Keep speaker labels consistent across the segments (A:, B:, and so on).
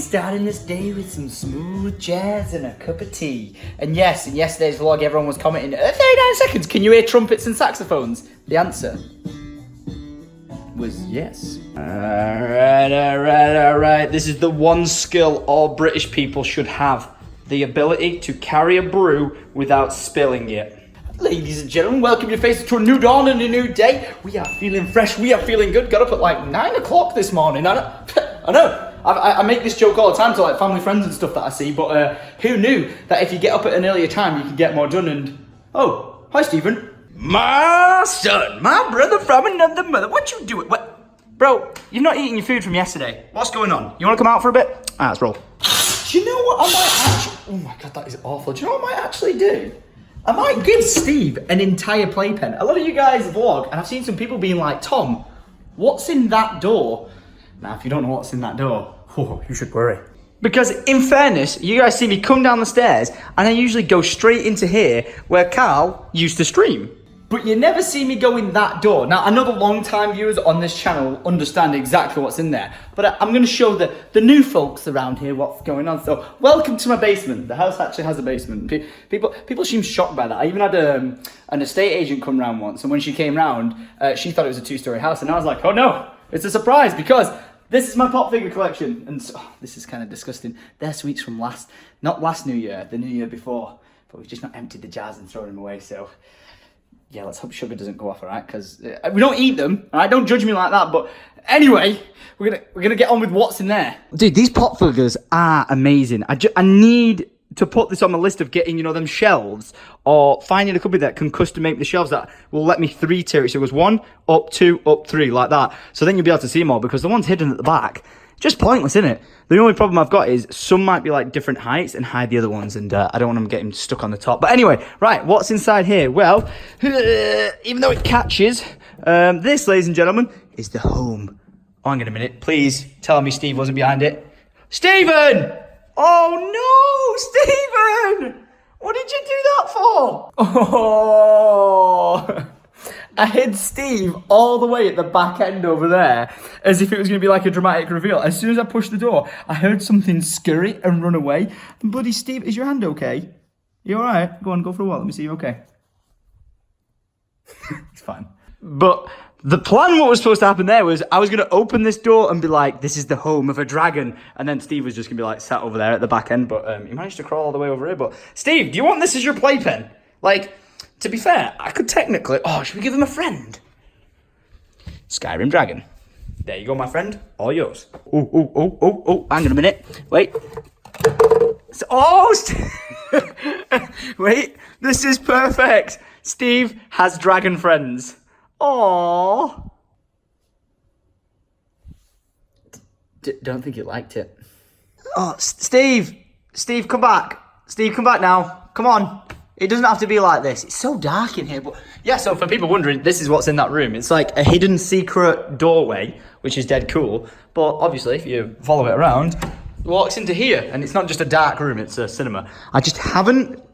A: starting this day with some smooth jazz and a cup of tea. And yes, in yesterday's vlog, everyone was commenting, 39 seconds, can you hear trumpets and saxophones? The answer was yes. Alright. This is the one skill all British people should have. The ability to carry a brew without spilling it. Ladies and gentlemen, welcome your faces to a new dawn and a new day. We are feeling fresh, we are feeling good. Got up at like 9 o'clock this morning. I know. I make this joke all the time to like family friends and stuff that I see, but who knew that if you get up at an earlier time, you can get more done and... Oh, hi Stephen. My son, my brother from another mother. What you doing? What? Bro, you're not eating your food from yesterday. What's going on? You want to come out for a bit? Alright, let's roll. Do you know what I might actually... Oh my god, that is awful. Do you know what I might actually do? I might give Steve an entire playpen. A lot of you guys vlog, and I've seen some people being like, Tom, what's in that door? Now, if you don't know what's in that door, oh, you should worry. Because in fairness, you guys see me come down the stairs, and I usually go straight into here, where Carl used to stream. But you never see me go in that door. Now, I know the long-time viewers on this channel understand exactly what's in there, but I'm going to show the new folks around here what's going on. So, welcome to my basement. The house actually has a basement. People seem shocked by that. I even had an estate agent come round once, and when she came round, she thought it was a two-story house, and I was like, oh no, it's a surprise, because this is my pop figure collection. And so, this is kind of disgusting. They're sweets from not last New Year, the New Year before, but we've just not emptied the jars and thrown them away, so... Yeah, let's hope sugar doesn't go off, alright? Because we don't eat them, alright? Don't judge me like that. But anyway, we're gonna get on with what's in there. Dude, these pop figures are amazing. I need to put this on my list of getting, you know, them shelves, or finding a company that can custom make the shelves that will let me 3-tier it. So it goes 1, up 2, up 3, like that. So then you'll be able to see them all, because the ones hidden at the back, just pointless, isn't it? The only problem I've got is some might be like different heights and hide the other ones, and I don't want them getting stuck on the top. But anyway, right, what's inside here? Well, even though it catches, this, ladies and gentlemen, is the home. Oh, hang on a minute. Please tell me Steve wasn't behind it. Stephen! Oh no, Stephen! What did you do that for? Oh... I hid Steve all the way at the back end over there, as if it was going to be like a dramatic reveal. As soon as I pushed the door, I heard something scurry and run away. And buddy Steve, is your hand okay? You alright? Go on, go for a walk. Let me see you okay. It's fine. But the plan, what was supposed to happen there was I was going to open this door and be like, this is the home of a dragon. And then Steve was just going to be like sat over there at the back end. But he managed to crawl all the way over here. But Steve, do you want this as your playpen? Like... To be fair, I could technically... Oh, should we give him a friend? Skyrim Dragon. There you go, my friend. All yours. Oh. Hang on a minute. Wait. Wait. This is perfect. Steve has dragon friends. Aww. Don't think you liked it. Oh, Steve. Steve, come back. Steve, come back now. Come on. It doesn't have to be like this. It's so dark in here. But yeah, so for people wondering, this is what's in that room. It's like a hidden secret doorway, which is dead cool. But obviously, if you follow it around, it walks into here. And it's not just a dark room, it's a cinema. I just haven't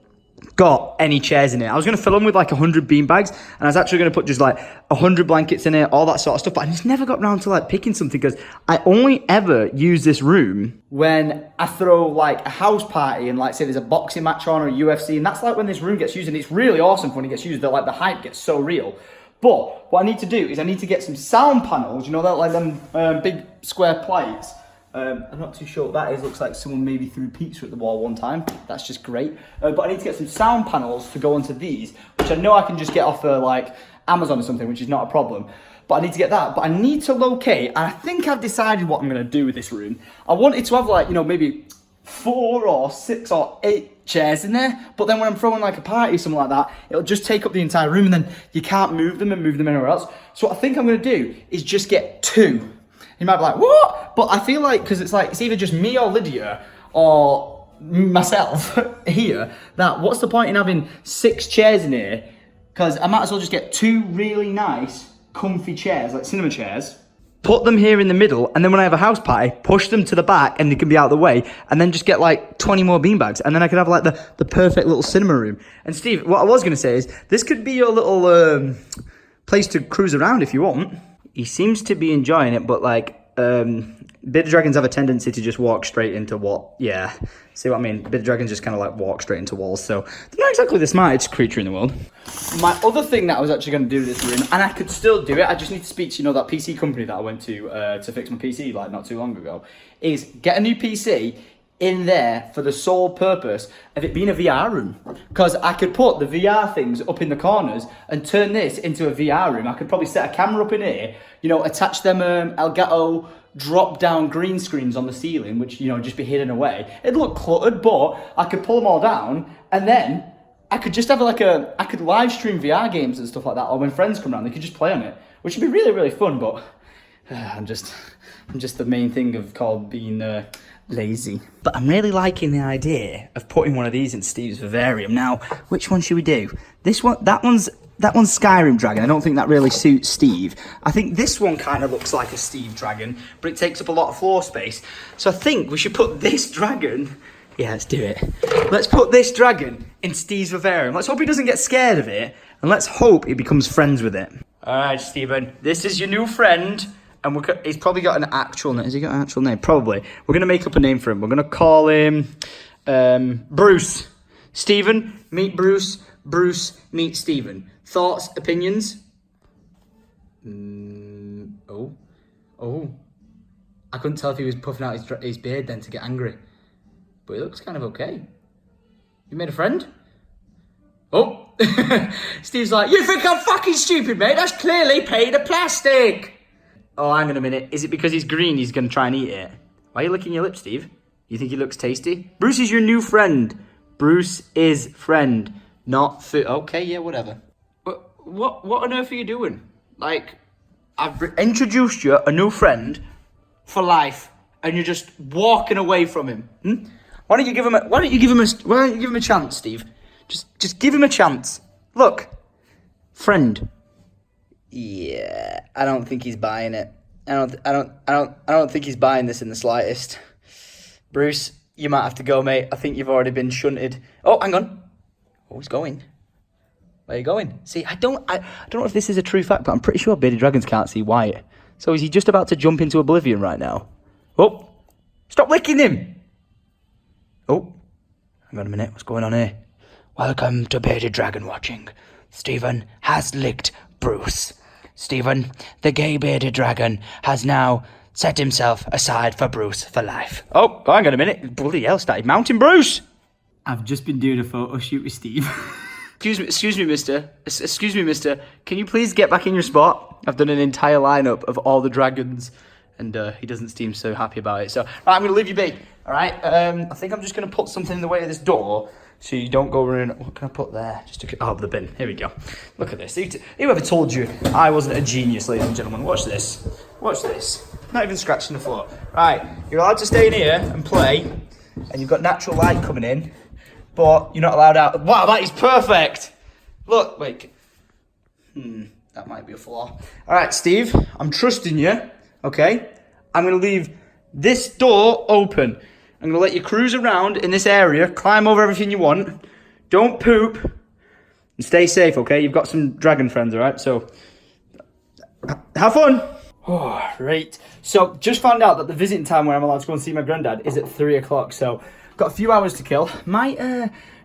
A: got any chairs in it. I was going to fill them with like 100 beanbags, and I was actually going to put just like 100 blankets in it, all that sort of stuff, but I just never got around to like picking something, because I only ever use this room when I throw like a house party and like say there's a boxing match on or a UFC, and that's like when this room gets used, and it's really awesome when it gets used. That like the hype gets so real. But what I need to do is I need to get some sound panels, you know, that like them big square plates. I'm not too sure what that is. Looks like someone maybe threw pizza at the wall one time. That's just great. But I need to get some sound panels to go onto these, which I know I can just get off like Amazon or something, which is not a problem. But I need to get that. But I need to locate, and I think I've decided what I'm going to do with this room. I wanted to have like, you know, maybe 4 or 6 or 8 chairs in there. But then when I'm throwing like a party or something like that, it'll just take up the entire room, and then you can't move them and move them anywhere else. So what I think I'm going to do is just get 2. You might be like, what? But I feel like, because it's like, it's either just me or Lydia or myself here, that what's the point in having 6 chairs in here? Because I might as well just get 2 really nice, comfy chairs, like cinema chairs, put them here in the middle, and then when I have a house party, push them to the back and they can be out of the way, and then just get like 20 more beanbags, and then I could have like the perfect little cinema room. And Steve, what I was going to say is, this could be your little place to cruise around if you want. He seems to be enjoying it, but like, Bearded dragons have a tendency to just walk straight into what? Yeah, see what I mean? Bearded dragons just kind of like walk straight into walls, so they're not exactly the smartest creature in the world. My other thing that I was actually going to do this room, and I could still do it, I just need to speak to, you know, that PC company that I went to fix my PC like not too long ago, is get a new PC in there for the sole purpose of it being a VR room. Because I could put the VR things up in the corners and turn this into a VR room. I could probably set a camera up in here, you know, attach them Elgato drop down green screens on the ceiling, which, you know, just be hidden away. It'd look cluttered, but I could pull them all down and then I could just have I could live stream VR games and stuff like that, or when friends come around, they could just play on it, which would be really, really fun, but I'm just the main thing of called being lazy. But I'm really liking the idea of putting one of these in Steve's vivarium. Now, which one should we do? This one, that one's Skyrim dragon. I don't think that really suits Steve. I think this one kind of looks like a Steve dragon, but it takes up a lot of floor space. So I think we should put this dragon. Yeah, let's do it. Let's put this dragon in Steve's vivarium. Let's hope he doesn't get scared of it, and let's hope he becomes friends with it. All right, Steven, this is your new friend. And he's probably got an actual name. Has he got an actual name? Probably. We're going to make up a name for him. We're going to call him Bruce. Stephen, meet Bruce. Bruce, meet Stephen. Thoughts, opinions? Oh. I couldn't tell if he was puffing out his beard then to get angry. But he looks kind of okay. You made a friend? Oh. Steve's like, you think I'm fucking stupid, mate? That's clearly paid of plastic. Oh, hang on a minute. Is it because he's green he's going to try and eat it? Why are you licking your lips, Steve? You think he looks tasty? Bruce is your new friend. Bruce is friend, not food. Okay, yeah, whatever. What on earth are you doing? Like, I've introduced you a new friend for life, and you're just walking away from him. Why don't you give him a chance, Steve? Just give him a chance. Look, friend. Yeah, I don't think he's buying it. I don't think he's buying this in the slightest. Bruce, you might have to go, mate. I think you've already been shunted. Oh, hang on. Oh, he's going. Where are you going? See, I don't know if this is a true fact, but I'm pretty sure bearded dragons can't see white. So is he just about to jump into oblivion right now? Oh, stop licking him. Oh, hang on a minute. What's going on here? Welcome to Bearded Dragon Watching. Stephen has licked Bruce. Stephen, the gay bearded dragon, has now set himself aside for Bruce for life. Oh, hang on a minute. Bloody hell, started mounting Bruce. I've just been doing a photo shoot with Steve. Excuse me, mister. Excuse me, mister. Can you please get back in your spot? I've done an entire lineup of all the dragons, and he doesn't seem so happy about it. So, right, I'm going to leave you be, all right? I think I'm just going to put something in the way of this door so you don't go around. What can I put there? The bin. Here we go. Look at this. Whoever told you I wasn't a genius, ladies and gentlemen? Watch this. Watch this. Not even scratching the floor. Right, you're allowed to stay in here and play, and you've got natural light coming in, but you're not allowed out. Wow, that is perfect. Look, wait. That might be a flaw. All right, Steve, I'm trusting you, okay? I'm going to leave this door open. I'm going to let you cruise around in this area, climb over everything you want. Don't poop. And stay safe, okay? You've got some dragon friends, all right? So, have fun. Oh, right. So, just found out that the visiting time where I'm allowed to go and see my granddad is at 3 o'clock. So, got a few hours to kill. Might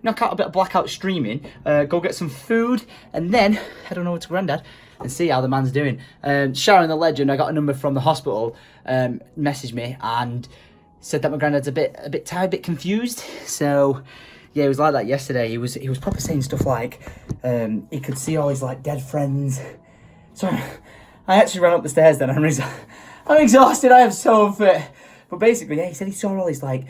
A: knock out a bit of blackout streaming, go get some food, and then head on over to granddad and see how the man's doing. Sharon the legend, I got a number from the hospital, messaged me and said that my granddad's a bit tired, a bit confused. So yeah, he was like that yesterday. He was probably saying stuff like he could see all his like dead friends. So I actually ran up the stairs then. I'm exhausted. I am so unfit. But basically, yeah, he said he saw all his like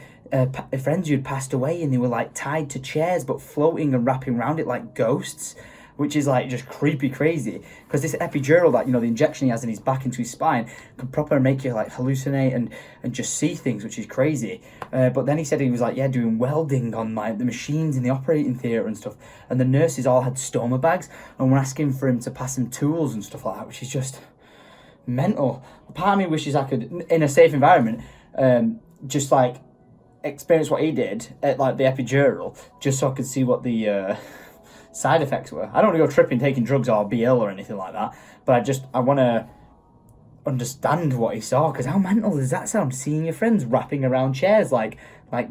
A: friends who'd passed away, and they were like tied to chairs but floating and wrapping around it like ghosts, which is like just creepy crazy, because this epidural that, you know, the injection he has in his back into his spine can proper make you like hallucinate and just see things, which is crazy. But then he said he was like, yeah, doing welding on like the machines in the operating theatre and stuff, and the nurses all had stoma bags and were asking for him to pass them tools and stuff like that, which is just mental. Part of me wishes I could, in a safe environment, just like experience what he did at like the epidural, just so I could see what the side effects were. I don't want to go tripping, taking drugs, or be ill or anything like that, but I want to understand what he saw, because how mental does that sound? Seeing your friends wrapping around chairs like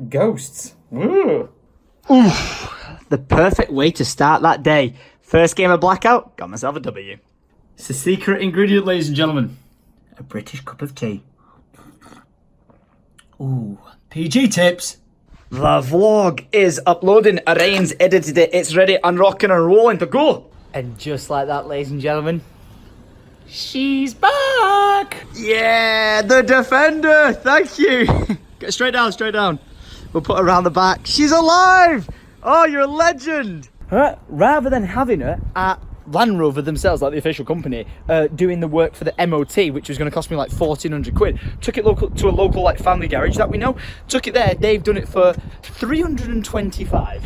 A: ghosts. Ooh. Oof. The perfect way to start that day. First game of Blackout, got myself a W. It's the secret ingredient, ladies and gentlemen. A British cup of tea. Ooh, PG tips. The vlog is uploading, Arain's edited it, it's ready and rocking and rolling to go. And just like that, ladies and gentlemen, she's back! Yeah, the defender, thank you. Get straight down, straight down. We'll put her around the back. She's alive! Oh, you're a legend! Rather than having her at Land Rover themselves, like the official company, doing the work for the MOT, which was going to cost me like 1,400 quid. Took it to a local like family garage that we know. Took it there. They've done it for 325.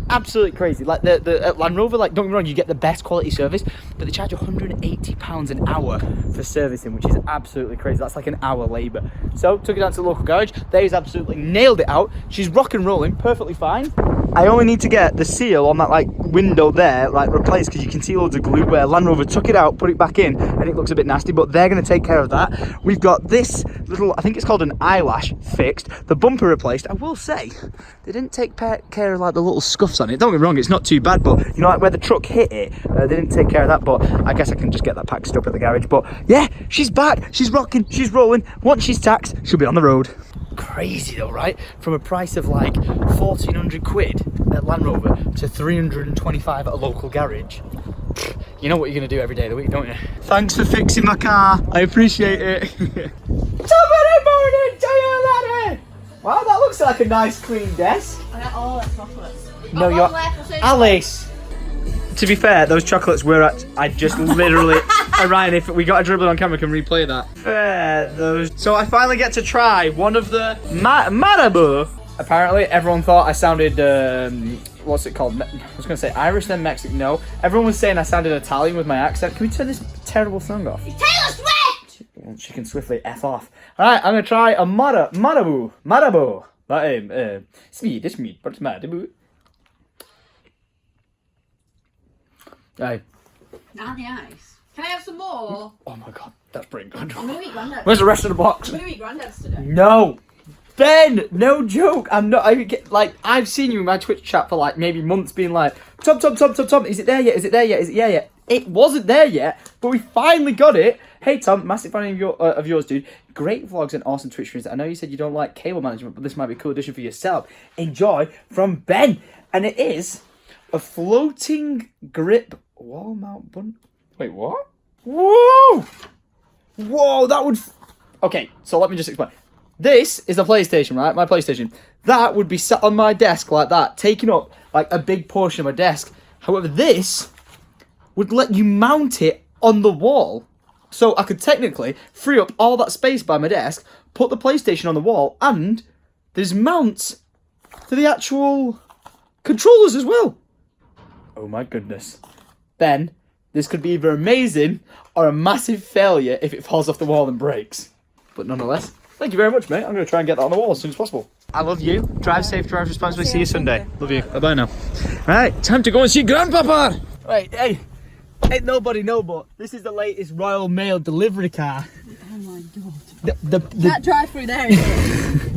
A: Absolutely crazy. Like the Land Rover, like, don't get me wrong, you get the best quality service, but they charge £180 an hour for servicing, which is absolutely crazy. That's like an hour labour. So took it down to the local garage. They've absolutely nailed it out. She's rock and rolling, perfectly fine. I only need to get the seal on that like window there like replaced, because you can see loads of glue where Land Rover took it out, put it back in, and it looks a bit nasty, but they're going to take care of that. We've got this little, I think it's called an eyelash, fixed. The bumper replaced. I will say they didn't take care of like the little scuffs on it. Don't get me wrong, it's not too bad, but you know, like where the truck hit it, they didn't take care of that. But I guess I can just get that packed up at the garage. But yeah, she's back, she's rocking, she's rolling. Once she's taxed, she'll be on the road. Crazy though, right? From a price of like 1,400 quid at Land Rover to 325 at a local garage. You know what you're gonna do every day of the week, don't you? Thanks for fixing my car, I appreciate it. Top of the morning to you, laddie! Wow, that looks like a nice clean desk.
B: I got all the chocolates.
A: No, you're Alice. To be fair, those chocolates were at. I just literally. Ryan, if we got a dribble on camera, can replay that. So I finally get to try one of the Marabou. Apparently, everyone thought I sounded. What's it called? I was going to say Irish, then Mexican. No, everyone was saying I sounded Italian with my accent. Can we turn this terrible song off?
B: Taylor Swift!
A: Well, she can swiftly F off. Alright, I'm going to try a Marabou. It's meat, but it's Marabou. Hey.
B: Now the ice. Can I have some more?
A: Oh my god, that's pretty good.
B: I'm gonna eat Grandad's.
A: Where's the rest of the box?
B: I'm gonna eat Grandad's today.
A: No! Ben! No joke! I'm not. I've seen you in my Twitch chat for like maybe months being like, Tom, is it there yet? Is it there yet? Is it there yet? It wasn't there yet, but we finally got it. Hey Tom, massive fan of yours, dude. Great vlogs and awesome Twitch streams. I know you said you don't like cable management, but this might be a cool addition for yourself. Enjoy from Ben! And it is a floating grip wall mount button. Wait, what? Whoa! Whoa, that would... Okay, so let me just explain. This is a PlayStation, right? My PlayStation. That would be sat on my desk like that, taking up like a big portion of my desk. However, this would let you mount it on the wall. So I could technically free up all that space by my desk, put the PlayStation on the wall, and there's mounts to the actual controllers as well. Oh my goodness. Ben, this could be either amazing or a massive failure if it falls off the wall and breaks. But nonetheless, thank you very much, mate. I'm going to try and get that on the wall as soon as possible. I love you. Drive safe, drive responsibly. See you Sunday. Love you. Bye-bye now. Right, time to go and see Grandpapa. Right, hey. Ain't nobody know, but this is the latest Royal Mail delivery car.
B: Oh my god. That drive through there, is it?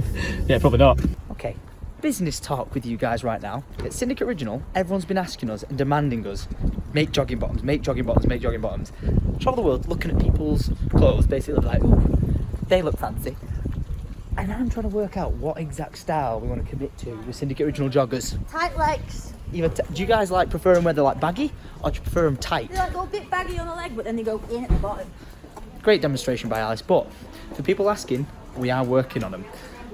A: Yeah, probably not. Okay. Business talk with you guys right now. At Syndicate Original, everyone's been asking us and demanding us, make jogging bottoms, make jogging bottoms, make jogging bottoms. Travel the world looking at people's clothes, basically like, ooh, they look fancy. And I'm trying to work out what exact style we want to commit to with Syndicate Original joggers.
B: Tight legs.
A: Do you guys like prefer them where they're like baggy, or do you prefer them tight?
B: They like go a bit baggy on the leg, but then they go in at the bottom.
A: Great demonstration by Alice, but for people asking, we are working on them.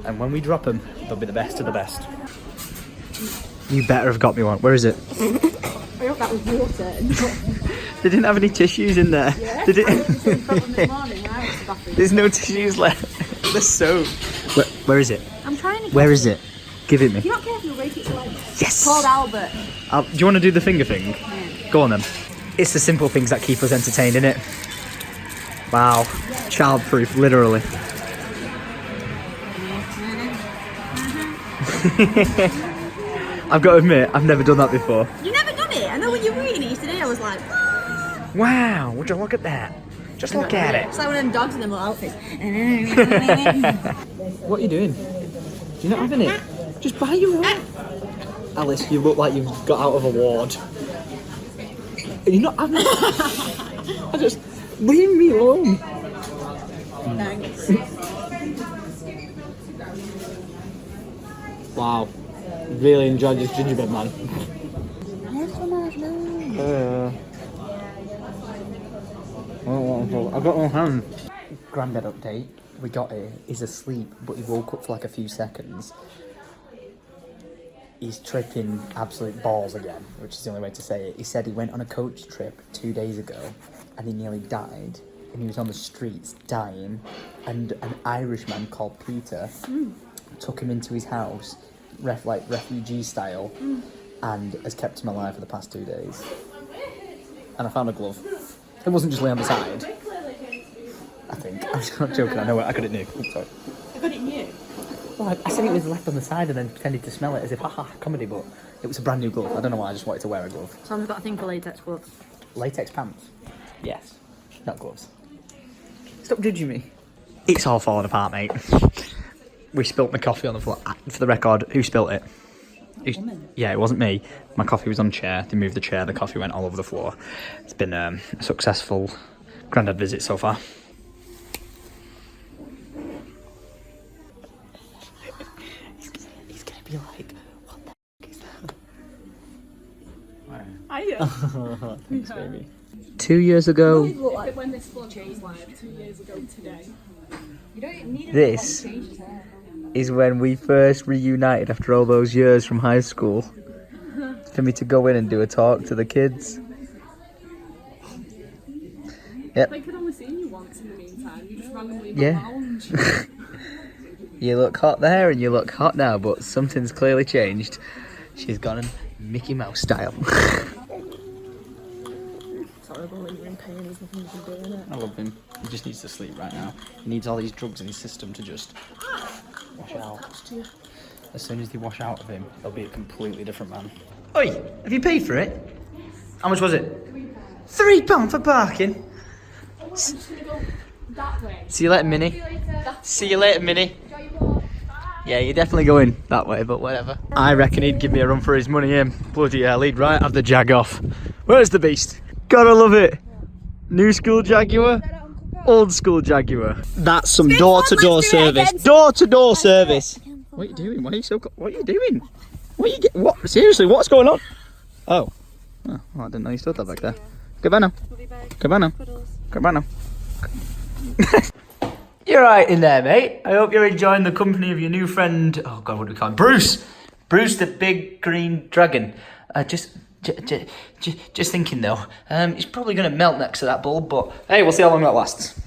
A: And when we drop them, they'll be the best of the best. You better have got me one. Where is it?
B: I hope that was water.
A: They didn't have any tissues in there.
B: Yeah,
A: Did it?
B: this morning, I went to the bathroom.
A: There's no tissues left. They're so... Where is it?
B: I'm trying to...
A: Where is it? Give it me.
B: If you're not careful, you'll break its leg.
A: Yes!
B: It's called Albert.
A: Do you want to do the finger thing?
B: Yeah.
A: Go on then. It's the simple things that keep us entertained, innit? Wow. Childproof, literally. I've got to admit, I've never done that before.
B: You've never done it? I know when you were reading it today, I was like, ah.
A: Wow, would you look at that? Just look at it.
B: It's like one of them dogs in them little outfits.
A: What are you doing? You're not having it? Just buy your own. Alice, you look like you've got out of a ward. Are you not having it? Leave me alone.
B: Thanks.
A: Wow. Really enjoyed this gingerbread man. I've got one hand. Grandad update. We got here. He's asleep, but he woke up for like a few seconds. He's tripping absolute balls again, which is the only way to say it. He said he went on a coach trip 2 days ago and he nearly died. And he was on the streets dying. And an Irishman called Peter took him into his house, refugee style, and has kept him alive for the past 2 days. And I found a glove. It wasn't just laying on the side. I think. I'm not joking, I know it. I got it new. Oops, sorry.
B: I got it new.
A: Well, I said it was left on the side and then pretended to smell it as if, haha, comedy, but it was a brand new glove. I don't know why, I just wanted to wear a glove.
B: Sam's got a thing for latex gloves.
A: Latex pants? Yes. Not gloves. Stop judging me. It's all falling apart, mate. We spilt my coffee on the floor. For the record, who spilt it? Yeah, it wasn't me. My coffee was on a chair. They moved the chair. The coffee went all over the floor. It's been a successful Grandad visit so far. He's gonna be like, what the f*** is that? Thanks, baby. 2 years ago.
B: When this vlog was live 2 years ago today. You don't need
A: This is when we first reunited after all those years from high school. For me to go in and do a talk to the kids. Yep.
B: They could only see you once in the meantime. You just randomly
A: Yeah.
B: lounge.
A: You look hot there and you look hot now, but something's clearly changed. She's gone in Mickey Mouse style.
B: It's horrible when you're in pain. There's nothing you can do in it.
A: I love him. He just needs to sleep right now. He needs all these drugs in his system to just wash out. As soon as they wash out of him, he'll be a completely different man. Oi, have you paid for it? How much was it? £3 for parking.
B: I'm just gonna go that way.
A: See you later, Minnie. See you later, Minnie. Yeah, you're definitely going that way, but whatever. I reckon he'd give me a run for his money, him. Bloody hell, he'd right have the Jag off. Where's the beast? Gotta love it. New school Jaguar, old school Jaguar. That's some door-to-door service. Door-to-door service. What are you doing? Why are you so? What are you doing? What are you What? Seriously, what's going on? Oh, well, I didn't know you stood that back there. Goodbye now. Goodbye now. Goodbye now. You're right in there, mate. I hope you're enjoying the company of your new friend. Oh God, what do we call him? Bruce. Bruce, the big green dragon. Just thinking though, he's probably going to melt next to that bulb, but hey, we'll see how long that lasts.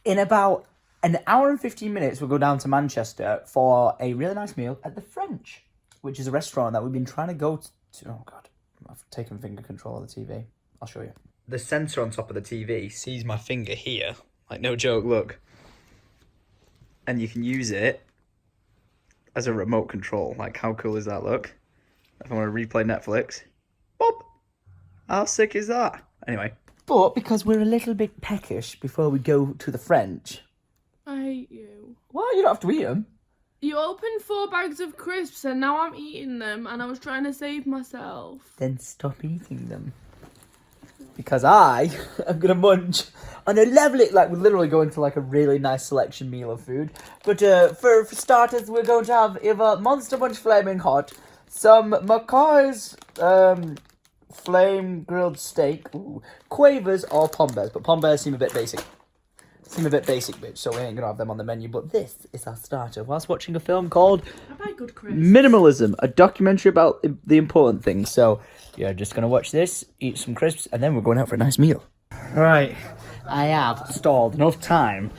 A: In about an hour and 15 minutes, we'll go down to Manchester for a really nice meal at the French, which is a restaurant that we've been trying to go to. Oh God, I've taken finger control of the TV. I'll show you. The sensor on top of the TV sees my finger here. Like, no joke, look. And you can use it as a remote control. Like, how cool is that, look? If I want to replay Netflix. Boop! How sick is that? Anyway. But because we're a little bit peckish before we go to the French.
C: I hate you.
A: Well, you don't have to eat them.
C: You opened 4 bags of crisps and now I'm eating them and I was trying to save myself.
A: Then stop eating them. Because I am going to munch on a lovely, like, we're literally going to like a really nice selection meal of food. But for starters, we're going to have either Monster Munch Flaming Hot, some Mackay's flame grilled steak, Quavers, or Pombears. But Pombears seem a bit basic. Bitch, so we ain't gonna have them on the menu. But this is our starter whilst watching a film called Minimalism, a documentary about the important things. So you're just gonna watch this, eat some crisps, and then we're going out for a nice meal. Right, I have stalled enough time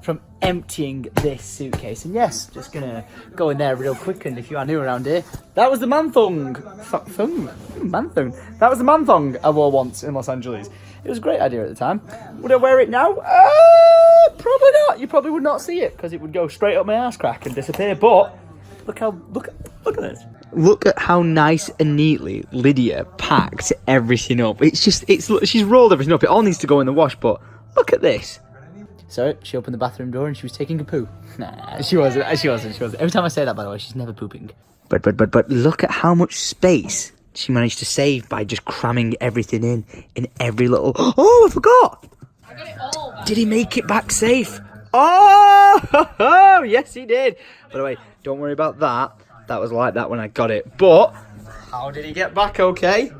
A: from emptying this suitcase, and yes, just gonna go in there real quick. And if you are new around here, that was the man thong. That was the man thong I wore once in Los Angeles. It was a great idea at the time. Would I wear it now? Probably not. You probably would not see it because it would go straight up my ass crack and disappear. But look at this. Look at how nice and neatly Lydia packed everything up. She's rolled everything up. It all needs to go in the wash, but Look at this. So she opened the bathroom door and she was taking a poo. Nah, she wasn't. Every time I say that, by the way, she's never pooping. But look at how much space she managed to save by just cramming everything in every little... Oh, I forgot!
C: I got it all back.
A: Did he make it back safe? Oh, yes he did. By the way, don't worry about that. That was like that when I got it. But how did he get back okay?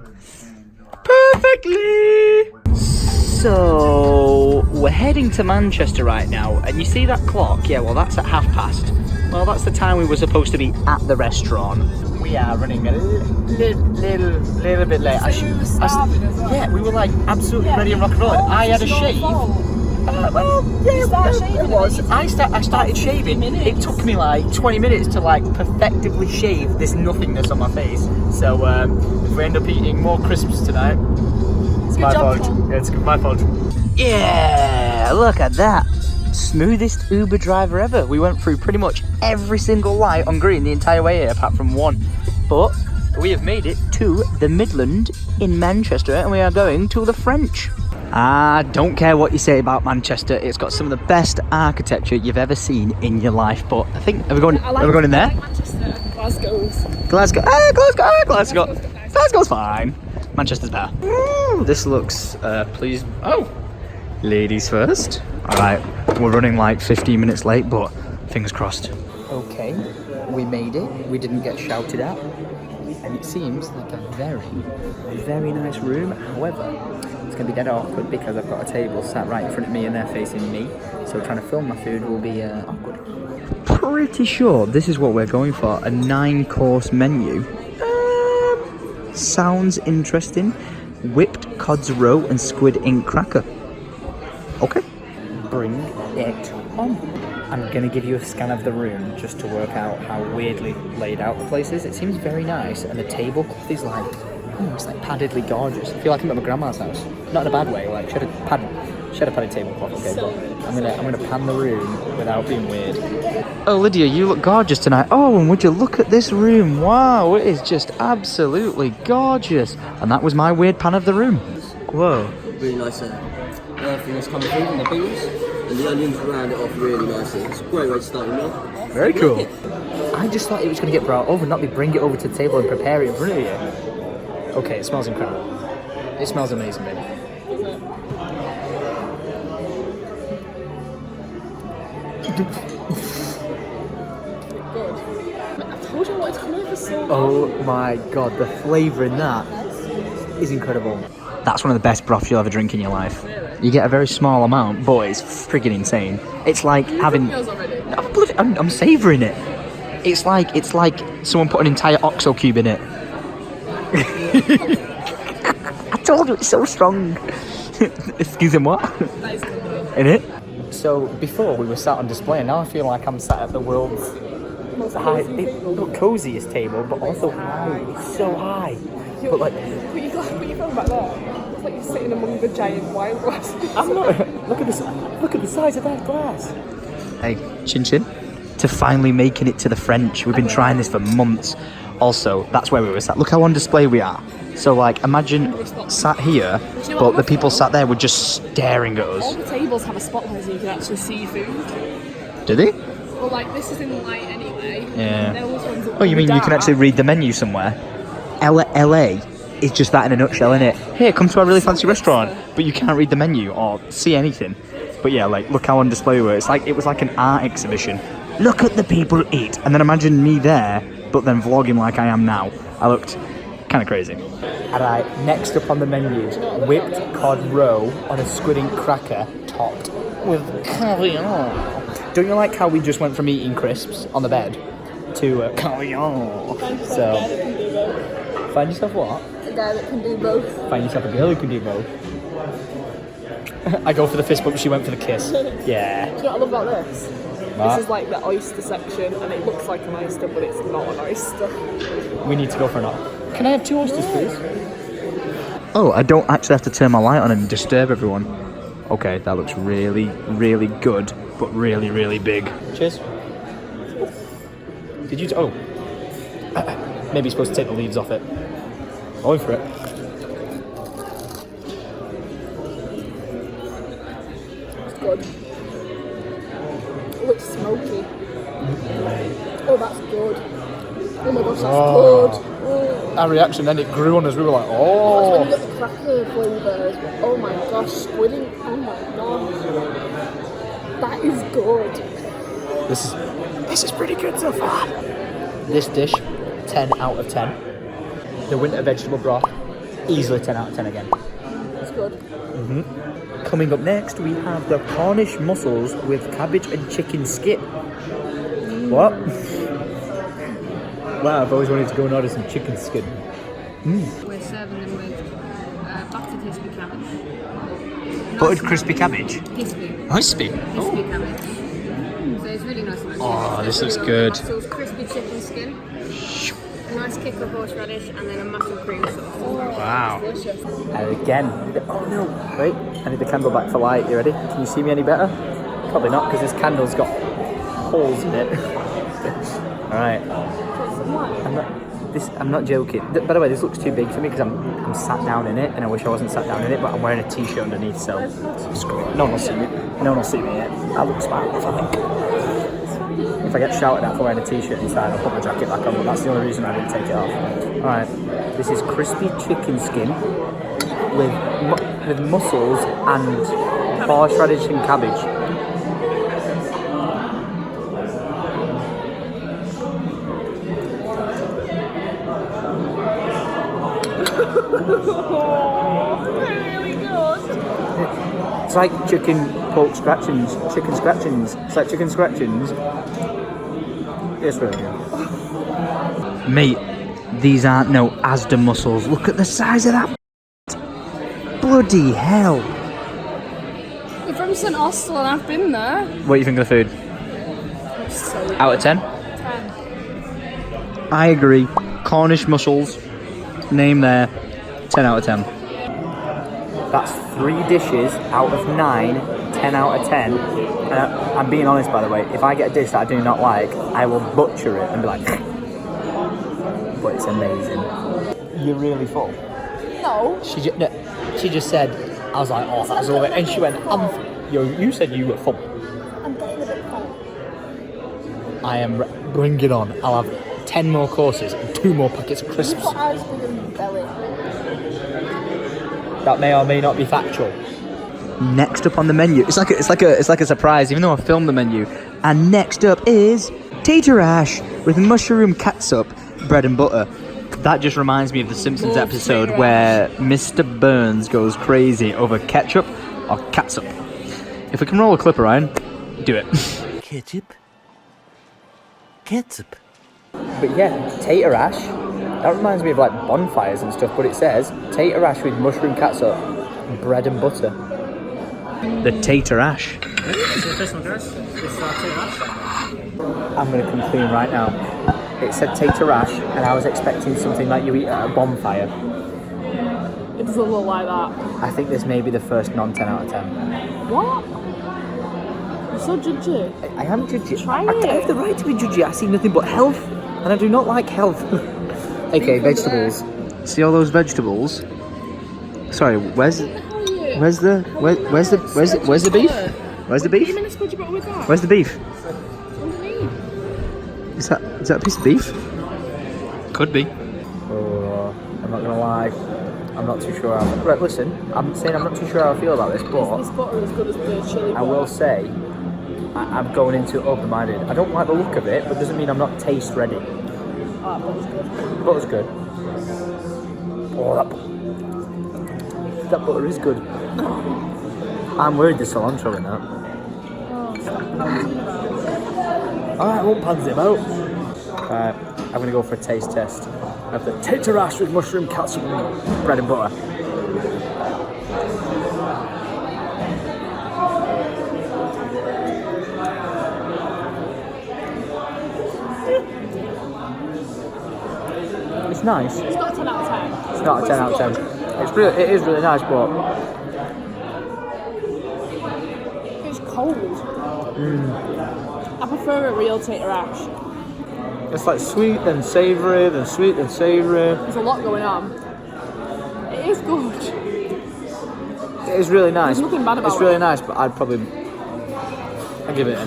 A: Perfectly! So, we're heading to Manchester right now, and you see that clock? Yeah, well, that's at past. Well, that's the time we were supposed to be at the restaurant. We are running a little bit late.
C: So we were starving as well.
A: Yeah, we were like absolutely ready and rock and roll. I had a shave. It was. I started shaving. It took me like 20 minutes to like perfectively shave this nothingness on my face. So if we end up eating more crisps tonight, it's my fault. Yeah, it's my fault. Yeah, look at that. Smoothest Uber driver ever. We went through pretty much every single light on green the entire way here, apart from one. But we have made it to the Midland in Manchester, and we are going to the French. I don't care what you say about Manchester. It's got some of the best architecture you've ever seen in your life. But I think are we going in there?
C: I like Manchester.
A: Glasgow's fine. Manchester's better. Ooh, this looks please. Oh, ladies first. All right, we're running like 15 minutes late, but fingers crossed. Okay, we made it. We didn't get shouted at, and it seems like a very nice room. However, it's gonna be dead awkward because I've got a table sat right in front of me and they're facing me, so trying to film my food will be awkward. Pretty sure this is what we're going for, a 9-course menu. Sounds interesting. Whipped cod's roe and squid ink cracker. Okay. Bring it on. I'm gonna give you a scan of the room just to work out how weirdly laid out the place is. It seems very nice, and the tablecloth is like, it's like paddedly gorgeous. I feel like I'm at my grandma's house. Not in a bad way, like she had a padded tablecloth, okay, but I'm gonna pan the room without being weird. Oh, Lydia, you look gorgeous tonight. Oh, and would you look at this room? Wow, it is just absolutely gorgeous. And that was my weird pan of the room. Whoa.
D: Really nice everything that's coming through from the beans, and the onions round it off really nicely. It's a great way to start the meal.
A: Very cool. I just thought it was going to get brought over, not me bring it over to the table and prepare it in front of you. Okay, it smells incredible. It smells amazing, baby.
C: I told you I wanted to come over so long.
A: Oh my god, the flavour in that is incredible. That's one of the best broths you'll ever drink in your life. You get a very small amount, but it's friggin' insane. It's like having... I'm savouring it. It's like someone put an entire OXO cube in it. I told you, it's so strong. Excuse me, what?
C: That is good.
A: In it? So before we were sat on display, and now I feel like I'm sat at the world's coziest table, but also high. It's so high. But like,
C: But you go back there. It's like you're sitting among the giant wine glasses.
A: I'm not. Look at the size of that glass. Hey, chin chin. To finally making it to the French. We've been trying this for months. Also, that's where we were sat. Look how on display we are. So like, imagine sat here, but the people sat there were just staring at us.
C: All the tables have a spotlight so you can actually see food.
A: Do they?
C: Well, like, this is in the light anyway.
A: Yeah.
C: Those ones are
A: Oh, you mean you can actually read the menu somewhere? LA is just that in a nutshell, innit? Here, come to our really fancy restaurant, but you can't read the menu or see anything. But yeah, like, look how on display we were. It was like an art exhibition. Look at the people eat, and then imagine me there, but then vlogging like I am now. I looked kind of crazy. Alright, next up on the menu, whipped cod roe on a squid ink cracker topped with caviar. Don't you like how we just went from eating crisps on the bed to caviar? So, find yourself what?
C: A guy that can do both.
A: Find yourself a girl who can do both. I go for the fist bump, she went for the kiss. Yeah.
C: Do you know what I love about this?
A: What?
C: This is like the oyster section, and it looks like an oyster, but it's not an oyster.
A: We need to go for an op. Can I have 2 oysters, please? Oh, I don't actually have to turn my light on and disturb everyone. Okay, that looks really, really good, but really, really big. Cheers. Did you... Oh. Maybe you're supposed to take the leaves off it. Going for it.
B: Oh, that's good. Oh my gosh, that's good. Oh.
A: Our reaction then, it grew on us. We were like,
B: That's
A: oh.
B: when you got the cracker flavours. Oh my gosh, squidding. Oh my gosh. That is good.
A: This is pretty good so far. This dish, 10 out of 10. The winter vegetable broth, easily 10 out of 10 again.
B: It's good.
A: Coming up next, we have the Cornish mussels with cabbage and chicken skip. What? Wow, I've always wanted to go and order some chicken skip.
E: We're serving them with buttered crispy cabbage.
A: Buttered crispy cabbage?
E: Crispy.
A: Crispy?
E: Crispy cabbage. So it's really nice. And
A: Oh, this looks good.
E: Mussels, crispy chicken skin, a nice kick of horseradish, and then a mussel cream sauce.
A: Wow. And again, oh no, wait, I need the candle back for light. You ready? Can you see me any better? Probably not, because this candle's got holes in it. Alright. I'm not joking. By the way, this looks too big for me because I'm sat down in it, and I wish I wasn't sat down in it, but I'm wearing a t-shirt underneath, so screw it. No one will see me. No one will see me yet. I look smart, I think. If I get shouted at for wearing a t-shirt inside, I'll put my jacket back on, but that's the only reason I didn't take it off. Alright, this is crispy chicken skin with mussels and horseradish and cabbage.
B: Really good.
A: It's like chicken scratchings. It's like chicken scratchings. It's really good. Mate, these aren't no Asda mussels. Look at the size of that. Bloody hell.
B: You're from St Austell and I've been there.
A: What do you think of the food?
B: It's so
A: Out of 10?
B: 10.
A: I agree. Cornish mussels. Name there. 10 out of 10. That's 3 dishes out of 9, 10 out of 10. And I'm being honest, by the way, if I get a dish that I do not like, I will butcher it and be like, but it's amazing. You're really full.
B: No.
A: She just said, I was like, oh, that's all it. And she went, you said you were full.
B: I'm getting a bit full.
A: I am, bring it on. I'll have 10 more courses and 2 more packets of crisps.
B: You've got eyes bigger than your belly.
A: That may or may not be factual. Next up on the menu, it's like a surprise, even though I filmed the menu. And next up is tater ash with mushroom catsup, bread and butter. That just reminds me of the Simpsons episode where Mr. Burns goes crazy over ketchup or catsup. If we can roll a clip, Ryan, do it. Ketchup. But yeah, tater ash. That reminds me of like bonfires and stuff, but it says tater ash with mushroom catsup, bread and butter. The tater ash. I'm gonna come clean right now. It said tater ash, and I was expecting something like you eat at a bonfire.
B: It doesn't look like that.
A: I think this may be the first non-10 out of 10.
B: What? You're so judgy.
A: I am judgy.
B: Try
A: I
B: it.
A: have the right to be judgy. I see nothing but health, and I do not like health. Okay, vegetables. See all those vegetables? Sorry, where's the beef? Where's the beef? Where's the beef? Is that a piece of beef? Could be. Oh, I'm not gonna lie. I'm not too sure. Right, listen. I'm saying I'm not too sure how I feel about this, but
B: This butter is good as the chili.
A: I will say I'm going into it open-minded. I don't like the look of it, but doesn't mean I'm not taste ready.
B: Oh, butter's good.
A: Butter's good. Oh, that butter is good. I'm worried there's cilantro in that. Alright, I won't pans it about. Alright, I'm going to go for a taste test of the tater ash with mushroom catsup and bread and butter. It's nice.
B: It's not a 10 out of 10.
A: It's not a 10 out of 10. It is really nice, but
B: It's cold. I prefer a real tater ash.
A: it's like sweet and savoury, then sweet and savoury.
B: There's a lot going on. It is good.
A: It is really nice.
B: There's nothing bad about
A: It's really
B: it.
A: nice, but I'd give it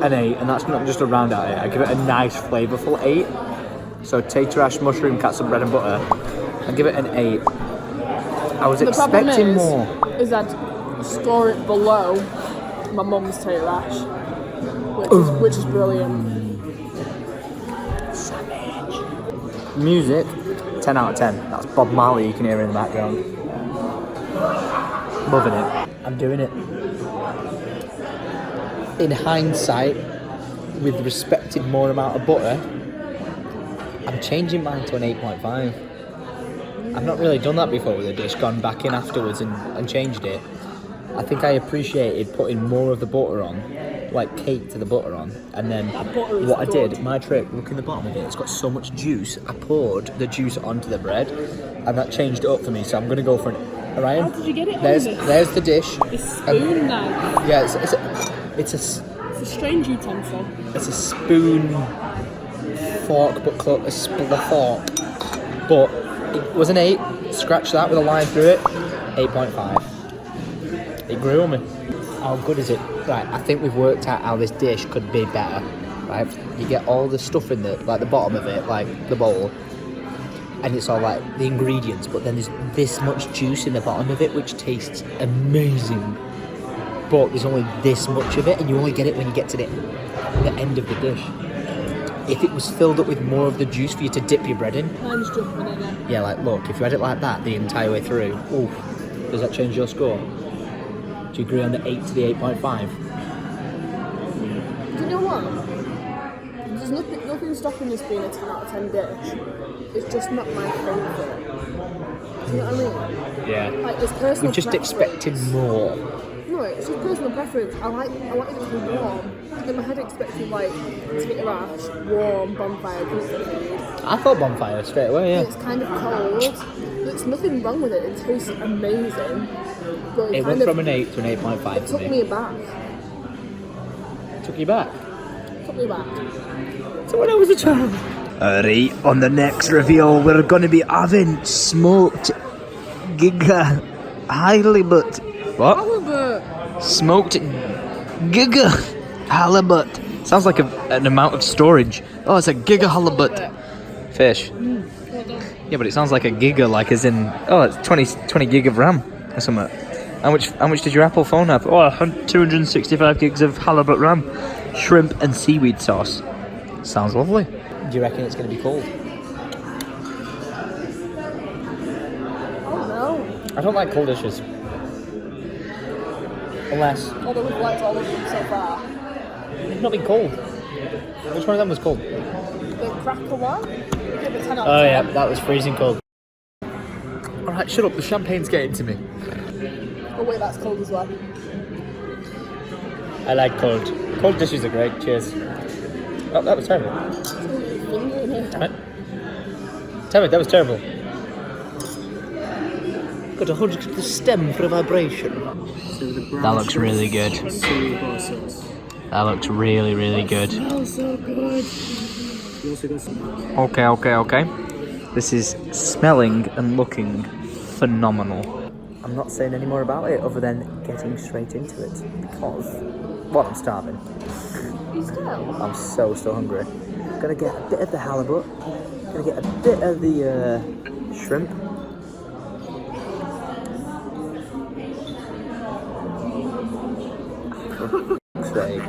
A: an 8, and that's not just a round out 8. I give it a nice, flavourful 8. So tater mushroom, catsup, bread and butter. I give it an 8. I was expecting more.
B: Is I'd score it below my mum's tater ash, which is brilliant.
A: Music, 10 out of 10. That's Bob Marley you can hear in the background. Loving it. I'm doing it. In hindsight, with respected more amount of butter, I'm changing mine to an 8.5. I've not really done that before with a dish, gone back in afterwards and changed it. I think I appreciated putting more of the butter on, like cake to the butter on, and then what I did, my trick, look in the bottom of it, it's got so much juice, I poured the juice onto the bread, and that changed it up for me, so I'm going to go for an... Ryan,
B: How did you get it
A: there's the dish.
B: It's spoon knife.
A: Yeah, it's a
B: strange utensil.
A: It's a spoon, fork, but a fork. But it was an 8. Scratch that with a line through it. 8.5. It grew on me. How good is it? Right, I think we've worked out how this dish could be better. Right, you get all the stuff in the bottom of it, like the bowl, and it's all like the ingredients. But then there's this much juice in the bottom of it, which tastes amazing. But there's only this much of it, and you only get it when you get to the end of the dish. If it was filled up with more of the juice for you to dip your bread in,
B: Mine's jumping in it.
A: yeah, like look, if you had it like that the entire way through, oof, does that change your score? Do you agree on the 8 to the 8.5?
B: Do you know what? There's nothing stopping this being a 10 out of 10 dish. It's just not my favourite. Do you know what I mean?
A: Yeah.
B: Like, it's personal
A: We just
B: preference.
A: expected more.
B: No, it's just personal preference. I like it to be warm. In my head, I expected like tater ash, warm, bonfire, comfort food.
A: I thought bonfire straight away, yeah.
B: And it's kind of cold. There's nothing wrong with it. It tastes amazing. But
A: It went from an 8 to an 8.5
B: It
A: for
B: took
A: me.
B: me aback.
A: Took you back?
B: Took me aback.
A: So when I was a child. Alright, on the next reveal, we're going to be having smoked giga halibut. What?
B: Halibut.
A: Smoked giga halibut. Sounds like an amount of storage. Oh, it's a giga halibut fish. Yeah, but it sounds like a giga, like as in, oh, it's 20 gig of RAM or something. How much did your Apple phone have? Oh, 265 gigs of halibut RAM, shrimp and seaweed sauce. Sounds lovely. Do you reckon it's going to be cold?
B: Oh no.
A: I don't like cold dishes. Unless
B: Although we've liked all of them so far.
A: it's not been cold. Which one of them was cold?
B: The cracker one? We give it 10 out
A: Oh
B: of 10.
A: yeah, that was freezing cold. Alright, shut up, the champagne's getting to me.
B: Oh wait, that's cold as well.
A: I like cold. Cold dishes are great, cheers. Oh, that was terrible. Damn it. Tell me, that was terrible. Got to hold the stem for a vibration.
D: So the brown
A: That looks really
D: sauce,
A: good.
D: soy bar sauce.
A: That looks really, really good.
B: Smells so good.
D: You also got some
A: Okay. This is smelling and looking phenomenal. I'm not saying any more about it other than getting straight into it because, well, I'm starving.
B: You still?
A: I'm so hungry. Gonna get a bit of the halibut. Gonna get a bit of the shrimp. For f***'s sake.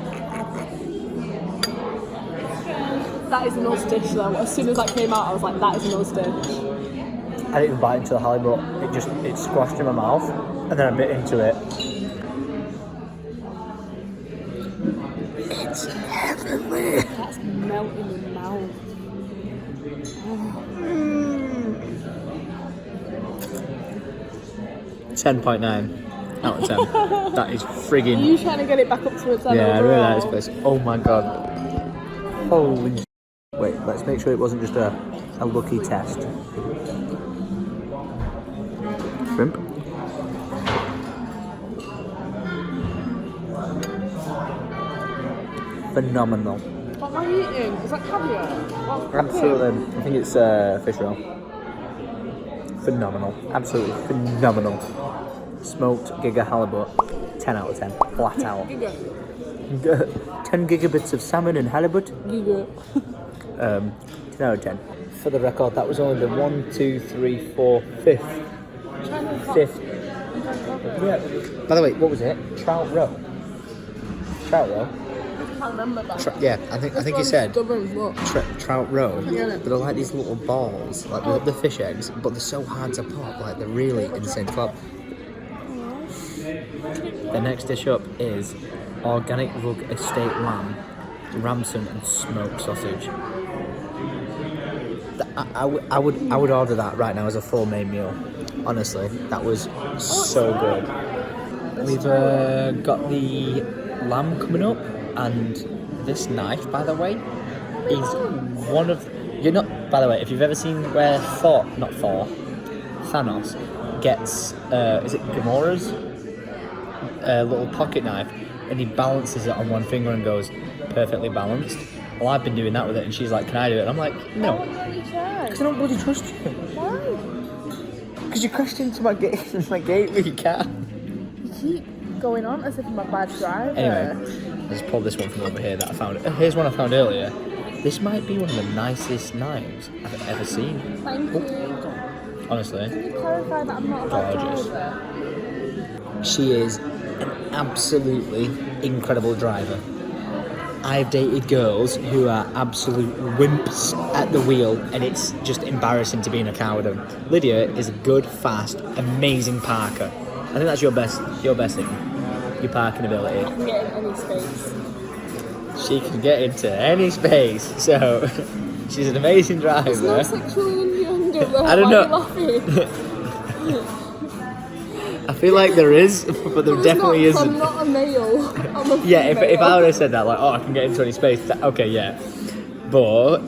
B: That is an us dish though. As soon as that came out, I was like, that is an us dish.
A: I didn't even bite into the halibut. It squashed in my mouth, and then I bit into it. It's heavenly.
B: That's melting in my mouth.
A: 10.9 out of 10. That is
B: Are
A: friggin'.
B: you trying to get it back up to a 10
A: Yeah, I really like
B: overall?
A: this place. Oh my god. Holy. Wait, let's make sure it wasn't just a lucky test. Shrimp. Phenomenal.
B: What am I eating? Is that caviar? What's
A: Absolutely. I think it's fish roll. Phenomenal. Absolutely phenomenal. Smoked giga halibut. 10 out of 10. Flat out.
B: Giga.
A: 10 gigabits of salmon and halibut.
B: Giga.
A: 10 out of 10. For the record, that was only the 1, 2, 3, 4, 5th. Fifth. Yeah. By the way, what was it? Trout roe. Trout roe.
B: I can't remember that.
A: Yeah, I think he said
B: Look.
A: trout roe.
B: get it.
A: But they're like these little balls, like the fish eggs, but they're so hard to pop. Like they're really insane to pop. The next dish up is organic rug estate lamb, ramson and smoked sausage. I would order that right now as a full main meal. Honestly, that was so good. We've got the lamb coming up, and this knife, by the way, is one of by the way, if you've ever seen where Thanos gets is it Gamora's little pocket knife, and he balances it on one finger and goes perfectly balanced. Well, I've been doing that with it, and she's like, "Can I do it?" And I'm like, "No." Because I don't bloody trust you.
B: Why?
A: Because you crashed into my gate with your car.
B: You keep going on as if I'm a bad driver.
A: Anyway, I just pulled this one from over here that I found. Here's one I found earlier. This might be one of the nicest knives I've ever seen.
B: Thank you.
A: Honestly.
B: Can you clarify that I'm not a bad
A: Gorgeous.
B: driver?
A: She is an absolutely incredible driver. I've dated girls who are absolute wimps at the wheel, and it's just embarrassing to be in a car with them. Lydia is a good, fast, amazing parker. I think that's your best thing. Your parking ability.
B: I can get in any space.
A: She can get into any space, so she's an amazing driver.
B: There's no sexual innuendo though.
A: I don't
B: Why
A: know.
B: are you laughing?
A: I feel like there is, but there definitely
B: It's
A: isn't.
B: not, I'm not a male. I'm a
A: Yeah, if I
B: female.
A: would have said that, like, oh, I can get into any space, okay, yeah. But,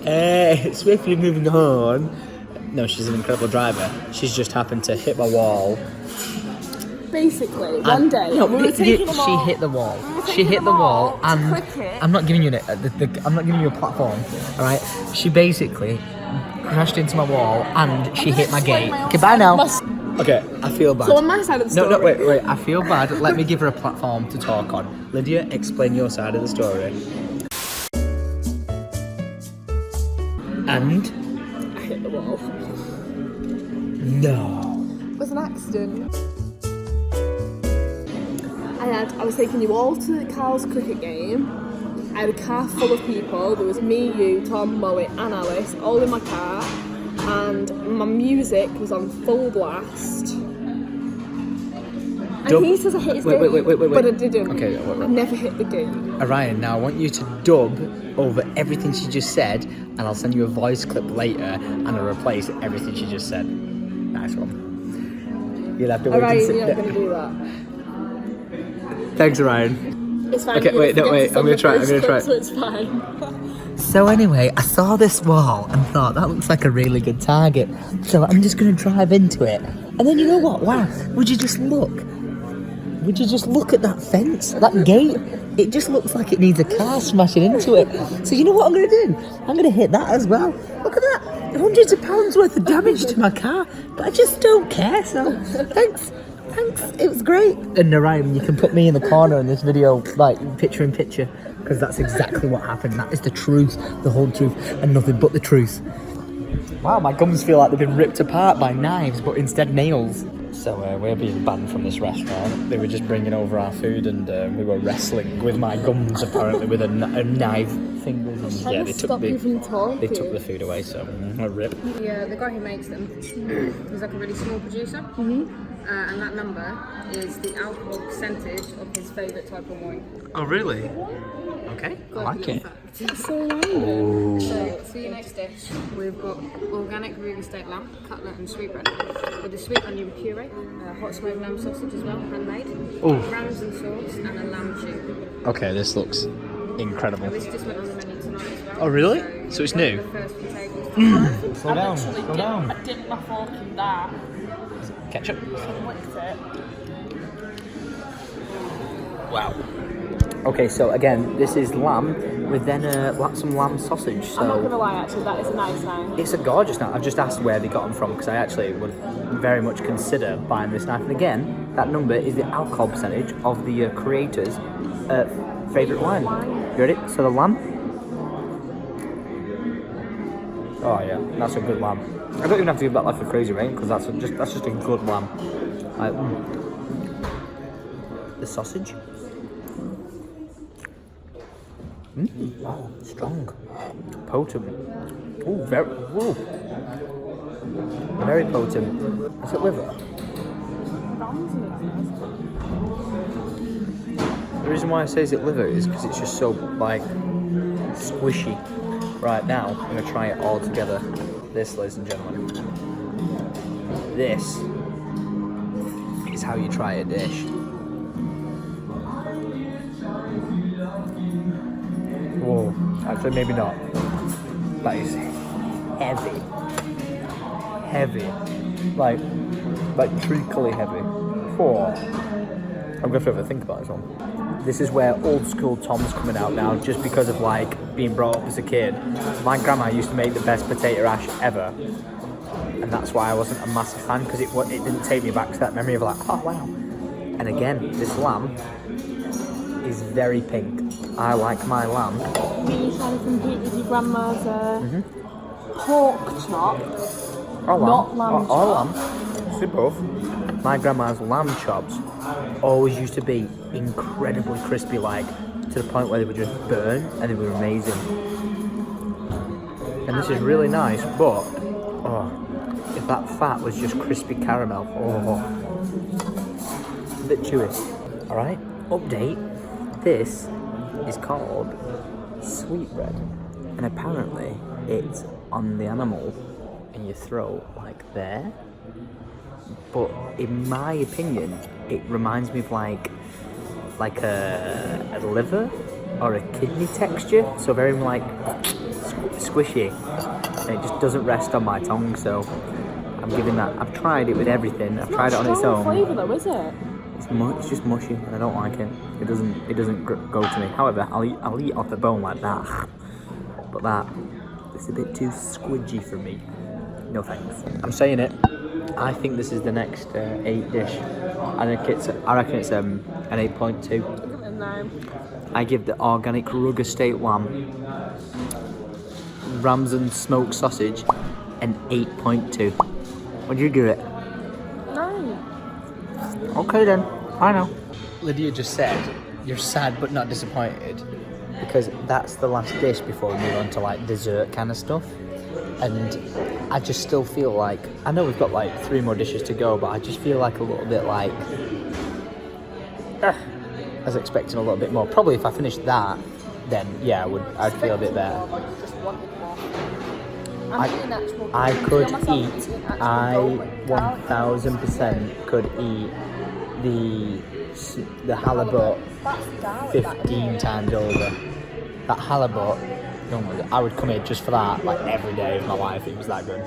A: swiftly moving on. No, she's an incredible driver. She's just happened to hit my wall.
B: Basically, one day
A: No,
B: we were taking them
A: she
B: all.
A: hit the wall.
B: We were
A: She
B: taking
A: hit the
B: them
A: wall,
B: all to
A: and
B: cricket.
A: I'm not giving you I'm not giving you a platform. All right. She basically crashed into my wall, and she hit my
B: explain
A: gate.
B: my own
A: Okay, bye
B: side
A: now.
B: of the
A: Okay, I feel bad.
B: So on my side of the story.
A: No, wait. I feel bad. Let me give her a platform to talk on. Lydia, explain your side of the story. And
B: I hit the wall.
A: no.
B: It was an accident. I was taking you all to Carl's cricket game. I had a car full of people. There was me, you, Tom, Molly and Alice all in my car, and my music was on full blast. And
A: Dub-
B: he says I hit his
A: Wait,
B: gate,
A: wait.
B: but I didn't.
A: Okay, wait.
B: I never hit the gate.
A: Orion, now I want you to dub over everything she just said, and I'll send you a voice clip later, and I'll replace everything she just said. Nice one. You'll have to wait and
B: Alright,
A: sit
B: you're not
A: down.
B: going to do that.
A: Thanks, Orion.
B: It's fine.
A: Okay,
B: you're
A: wait,
B: gonna
A: no, wait,
B: forget
A: I'm
B: to
A: gonna
B: send the
A: try,
B: first
A: I'm gonna
B: clip, so it's fine.
A: So anyway, I saw this wall and thought that looks like a really good target. So I'm just going to drive into it. And then you know what? Wow, would you just look? Would you just look at that fence, that gate? It just looks like it needs a car smashing into it. So you know what I'm going to do? I'm going to hit that as well. Look at that. Hundreds of pounds worth of damage to my car. But I just don't care, so thanks. It was great. And Narayan, you can put me in the corner in this video, like picture in picture, because that's exactly what happened. That is the truth, the whole truth, and nothing but the truth. Wow, my gums feel like they've been ripped apart by knives, but instead nails. So we're being banned from this restaurant. They were just bringing over our food, and we were wrestling with my gums apparently with a knife finger. And yeah, they took the food away. So a rip.
E: The guy who makes them is like a really small producer. And that number is the alcohol percentage of his favourite type of wine.
A: Oh really? Okay, I like it.
B: So random.
E: So for your next dish, we've got organic real estate lamb, cutlet and sweetbread with a sweet onion puree, hot smoked lamb sausage as well, handmade, ramson sauce and a lamb tube.
A: Okay, this looks incredible.
E: This just went on the menu tonight as well.
A: Oh really? So it's new?
E: The first few tables.
A: Slow down.
B: I dipped my fork in that.
A: Ketchup.
B: Licked it.
A: Wow. Okay, so again, this is lamb with then some lamb sausage. So
B: I'm not gonna lie, actually, that is a nice knife.
A: it's a gorgeous knife. I've just asked where they got them from because I actually would very much consider buying this knife. And again, that number is the alcohol percentage of the creators favourite wine. You ready? So the lamb. Oh yeah, that's a good lamb. I don't even have to give that like a crazy rating because that's just a good lamb. Like, the sausage. Oh, strong, potent. Ooh, very potent. Is it liver? The reason why I say is it liver is because it's just so like squishy. Right now, I'm gonna try it all together. This, ladies and gentlemen, this is how you try a dish. Whoa, actually maybe not. That is heavy, like treacly heavy. Oh, I'm gonna have to think about this one. This is where old school Tom's coming out now, just because of like being brought up as a kid. My grandma used to make the best potato hash ever, and that's why I wasn't a massive fan, because it didn't take me back to that memory of like, oh wow. And again, this lamb is very pink. I like my lamb.
B: Me trying to compete with your grandma's pork chops, not lamb chops.
A: Lamb. See both. My grandma's lamb chops always used to be incredibly crispy, like to the point where they would just burn, and they were amazing. And this is really nice, but if that fat was just crispy caramel, a bit chewy. All right, update. This is called sweetbread, and apparently it's on the animal in your throat, like there. But in my opinion, it reminds me of like a liver or a kidney texture, so very like squishy, and it just doesn't rest on my tongue. So I'm giving that. I've tried it with everything. I've tried it on its own.
B: Flavour though, is it?
A: It's just mushy, and I don't like it. It doesn't go to me. However, I'll eat off the bone like that. But it's a bit too squidgy for me. No thanks. I'm saying it. I think this is the next 8 dish. I reckon it's an 8.2. I give the organic rug estate lamb, Ramsden smoked sausage, an 8.2. What do you give it?
B: 9.
A: Okay then, I know. Lydia just said, you're sad but not disappointed, because that's the last dish before we move on to like dessert kind of stuff. And I just still feel like, I know we've got like 3 more dishes to go, but I just feel like a little bit like, I was expecting a little bit more. Probably if I finished that, then yeah, I'd feel a bit better. I could eat, I 1000% could eat the halibut 15 times over. That halibut, I would come here just for that, like every day of my life. It was that good.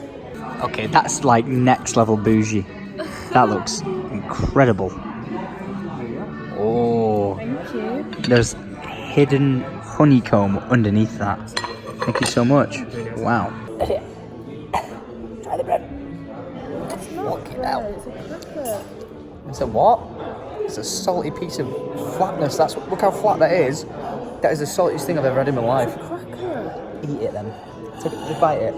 A: Okay, that's like next level bougie. That looks incredible. Oh,
B: Thank you.
A: There's hidden honeycomb underneath that. Thank you so much. Wow. Try the bread. Look it out.
B: It's a cracker.
A: It's a what? It's a salty piece of flatness. Look how flat that is. That is the saltiest thing I've ever had in my life.
B: Cracker.
A: Eat it then. Just bite it.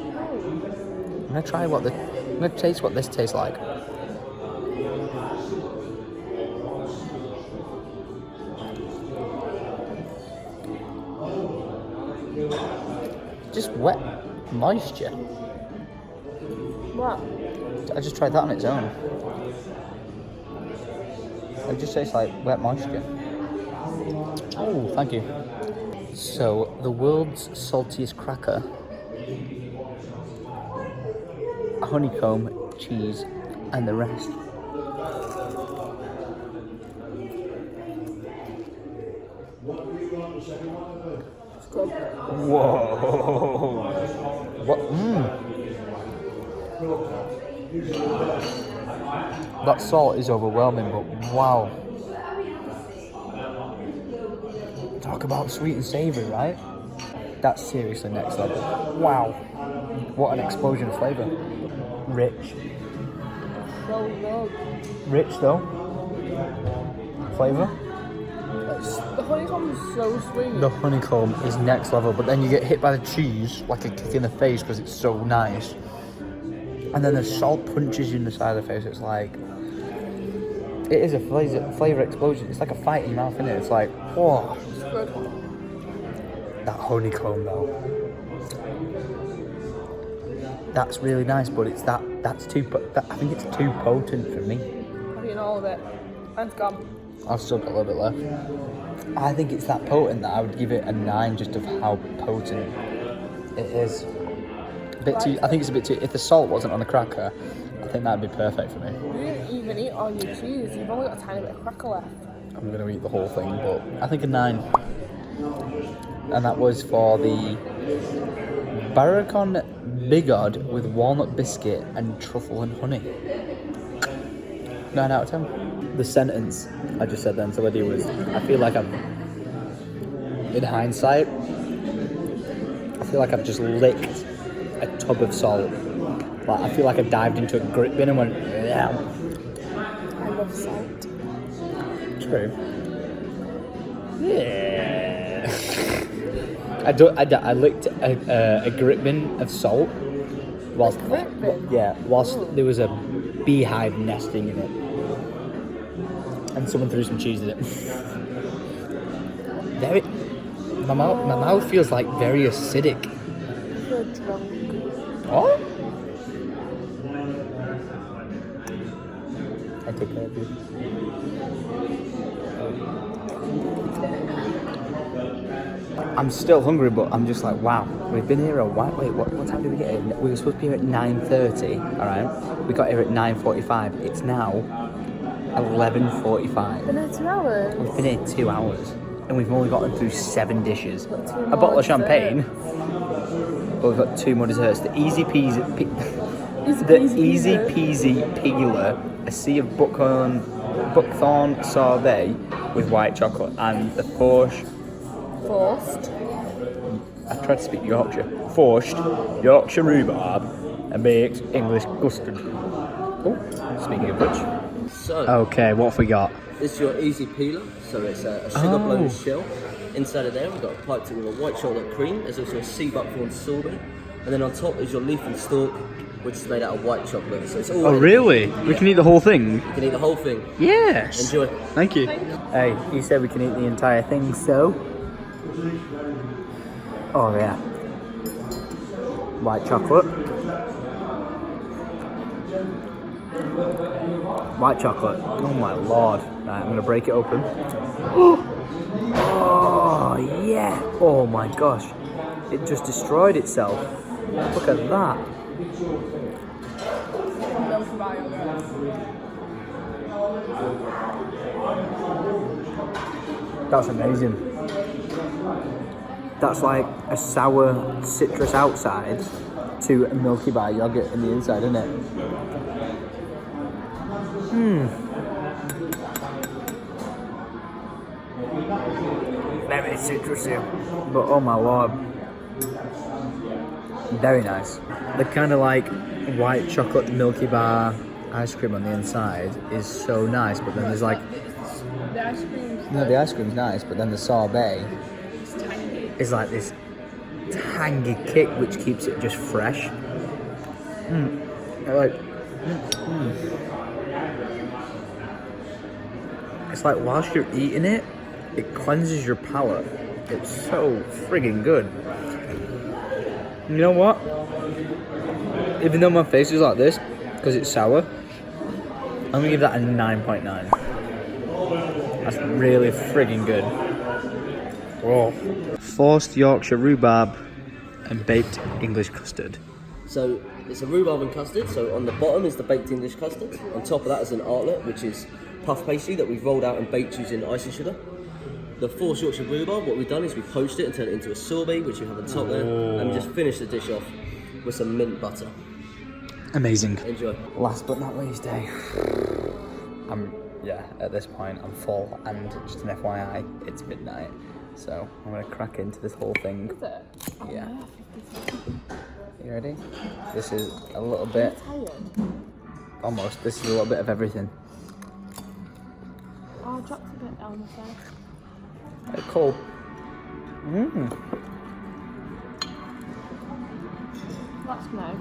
A: I'm gonna taste what this tastes like. Just wet moisture.
B: What?
A: I just tried that on its own. It just tastes like wet moisture. Oh, thank you. So, the world's saltiest cracker, honeycomb, cheese, and the rest. Whoa! What? That salt is overwhelming, but wow. Talk about sweet and savoury, right? That's seriously next level. Wow. What an explosion of flavour. Rich.
B: So good.
A: Rich though. Flavour.
B: The honeycomb is so sweet.
A: The honeycomb is next level, but then you get hit by the cheese like a kick in the face because it's so nice. And then the salt punches you in the side of the face. It's like, it is a flavour explosion. It's like a fight in your mouth, isn't it? It's like, whoa.
B: It's good.
A: That honeycomb though. That's really nice, but it's that's too. I think it's too potent for me.
B: I've eaten all of it. Mine's gone.
A: I've still got a little bit left. I think it's that potent that I would give it a 9 just of how potent it is. A bit too. I think it's a bit too. If the salt wasn't on the cracker, I think that'd be perfect for me.
B: You didn't even eat all your cheese. You've only got a tiny bit of cracker left.
A: I'm gonna eat the whole thing, but I think a 9. And that was for the Barracon Bigod with walnut biscuit and truffle and honey. 9 out of 10. The sentence I just said then to Lydia was, I feel like in hindsight, I feel like I've just licked a tub of salt. Like, I feel like I dived into a grit bin and went, yeah.
B: I love salt.
A: True. Yeah. I licked a grit bin of salt whilst there was a beehive nesting in it, and someone threw some cheese in it. My mouth feels like very acidic.
B: You're drunk.
A: Oh? I take care of you. I'm still hungry, but I'm just like, wow, we've been here a while. Wait, what time did we get here? We were supposed to be here at 9:30, alright? We got here at 9:45. It's now 11:45.
B: Been here 2 hours.
A: We've been here 2 hours, and we've only gotten through 7 dishes.
B: Got 2
A: A
B: more
A: bottle of champagne,
B: desserts.
A: but we've got 2 more desserts. The easy peasy peeler, a sea of buckthorn sorbet with white chocolate, and the
B: Forced.
A: I tried to speak Yorkshire. Forced Yorkshire rhubarb and baked English custard. Oh, speaking of which.
D: So,
A: Okay, what have we got?
D: this is your easy peeler. So it's a sugar blown shell. Inside of there, we've got a piped it with a white chocolate cream. There's also a sea buckthorn sorbet. And then on top is your leaf and stalk, which is made out of white chocolate. So it's all.
A: Oh, really?
D: Yeah.
A: We can eat the whole thing?
D: You can eat the whole thing.
A: Yes.
D: Enjoy.
A: Thank you. Hey, you said we can eat the entire thing, so. Oh, yeah. White chocolate. White chocolate. Oh, my lord. Right, I'm going to break it open. Oh, yeah. Oh, my gosh. It just destroyed itself. Look at that. That's amazing. That's like a sour citrus outside to a Milky Bar yogurt in the inside, isn't it? Very citrusy. But oh my lord. Very nice. The kind of like white chocolate Milky Bar ice cream on the inside is so nice, but then there's like...
B: The ice cream.
A: No, the ice cream's nice, but then the sorbet is like this tangy kick which keeps it just fresh. It's like whilst you're eating it, it cleanses your palate. It's so friggin' good. You know what? Even though my face is like this, because it's sour, I'm gonna give that a 9.9. That's really friggin' good. Whoa. Forced Yorkshire rhubarb and baked English custard.
D: So it's a rhubarb and custard. So on the bottom is the baked English custard. On top of that is an artlet, which is puff pastry that we've rolled out and baked using icing sugar. The forced Yorkshire rhubarb, what we've done is we've poached it and turned it into a sorbet, which you have on top there, and we just finished the dish off with some mint butter.
A: Amazing.
D: Enjoy.
A: Last but not least, at this point I'm full, and just an FYI, it's midnight, so I'm gonna crack into this whole thing.
B: Is it?
A: Yeah. You ready? This is a little bit.
B: Tired.
A: Almost. This is a little bit of everything.
B: Oh, I dropped a bit on the side.
A: They're cold.
B: That's nice.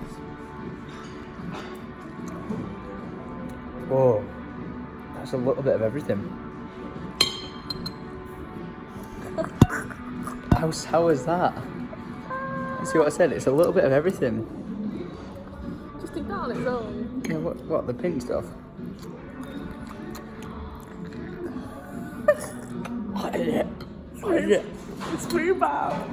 A: Whoa, that's a little bit of everything. How sour is that? See what I said? It's a little bit of everything.
B: Just eat that on its own.
A: Yeah, what the pink stuff? I did it. I did it.
B: It's rhubarb.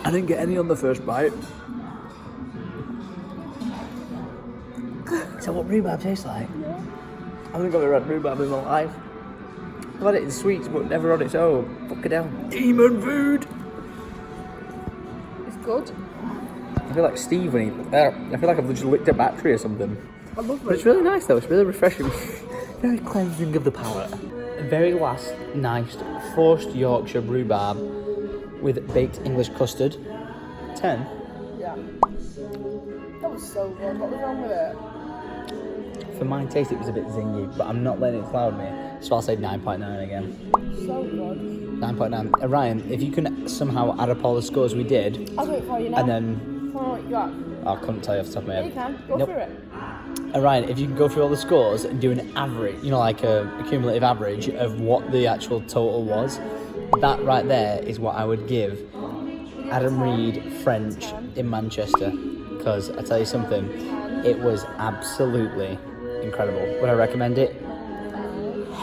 A: I didn't get any on the first bite. Is that what rhubarb tastes like?
B: Yeah.
A: I think I've ever had rhubarb in my life. I've had it in sweets, but never on its own. Fuck it down. Demon food!
B: It's good.
A: I feel like Steve when he... I feel like I've just licked a battery or something.
B: I love
A: But it's really nice though, it's really refreshing. Very cleansing of the palate. Very last nice forced Yorkshire rhubarb with baked English custard. 10.
B: Yeah. That was so good. What was wrong with it?
A: For my taste it was a bit zingy, but I'm not letting it cloud me. So I'll say 9.9 again.
B: So good.
A: 9.9. Ryan, if you can somehow add up all the scores we did,
B: I'll do it for you now.
A: and then...
B: Come on, what you got?
A: I couldn't tell you off the top of my
B: Yeah,
A: head.
B: you can. Go
A: Nope.
B: through it.
A: Ryan, if you can go through all the scores and do an average, you know, like a cumulative average of what the actual total was, that right there is what I would give Adam Reed French in Manchester. Because I tell you something, it was absolutely incredible. Would I recommend it?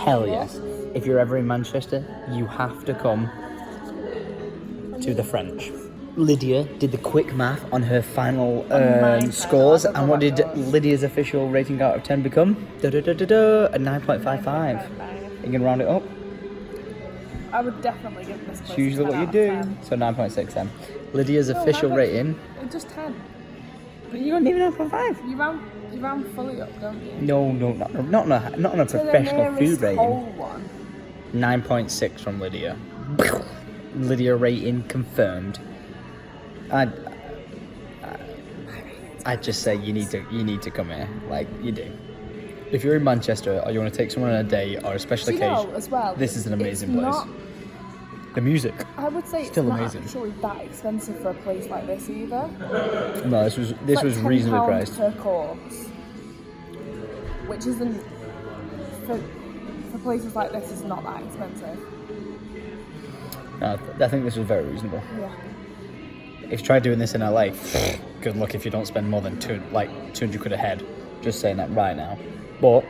A: Hell yes. If you're ever in Manchester, you have to come to the French. Lydia did the quick math on her final scores, and what did Lydia's official rating out of 10 become? A 9.55. You can round it up.
B: I would definitely give this place
A: It's usually
B: a 10
A: what you
B: out of
A: do.
B: 10.
A: So 9.6 then. Lydia's official rating.
B: Just 10.
A: But you got even 9.5.
B: You round fully up, don't you?
A: No, not on a
B: To the
A: professional food
B: nearest
A: rating.
B: whole one.
A: 9.6 from Lydia. Lydia rating confirmed. I'd just say you need to come here, like you do. If you're in Manchester or you want to take someone on a date or a special
B: Do you
A: occasion,
B: know, as well,
A: this is an amazing
B: it's
A: place.
B: not-
A: The music.
B: I would say
A: Still
B: it's not
A: amazing.
B: actually that expensive for a place like this either.
A: No, this was
B: It's like
A: reasonably
B: £10
A: priced.
B: per course, which isn't for places like this is not that expensive.
A: No, I think this was very reasonable.
B: Yeah.
A: If you try doing this in LA, good luck if you don't spend more than 200 quid a head. Just saying that right now. But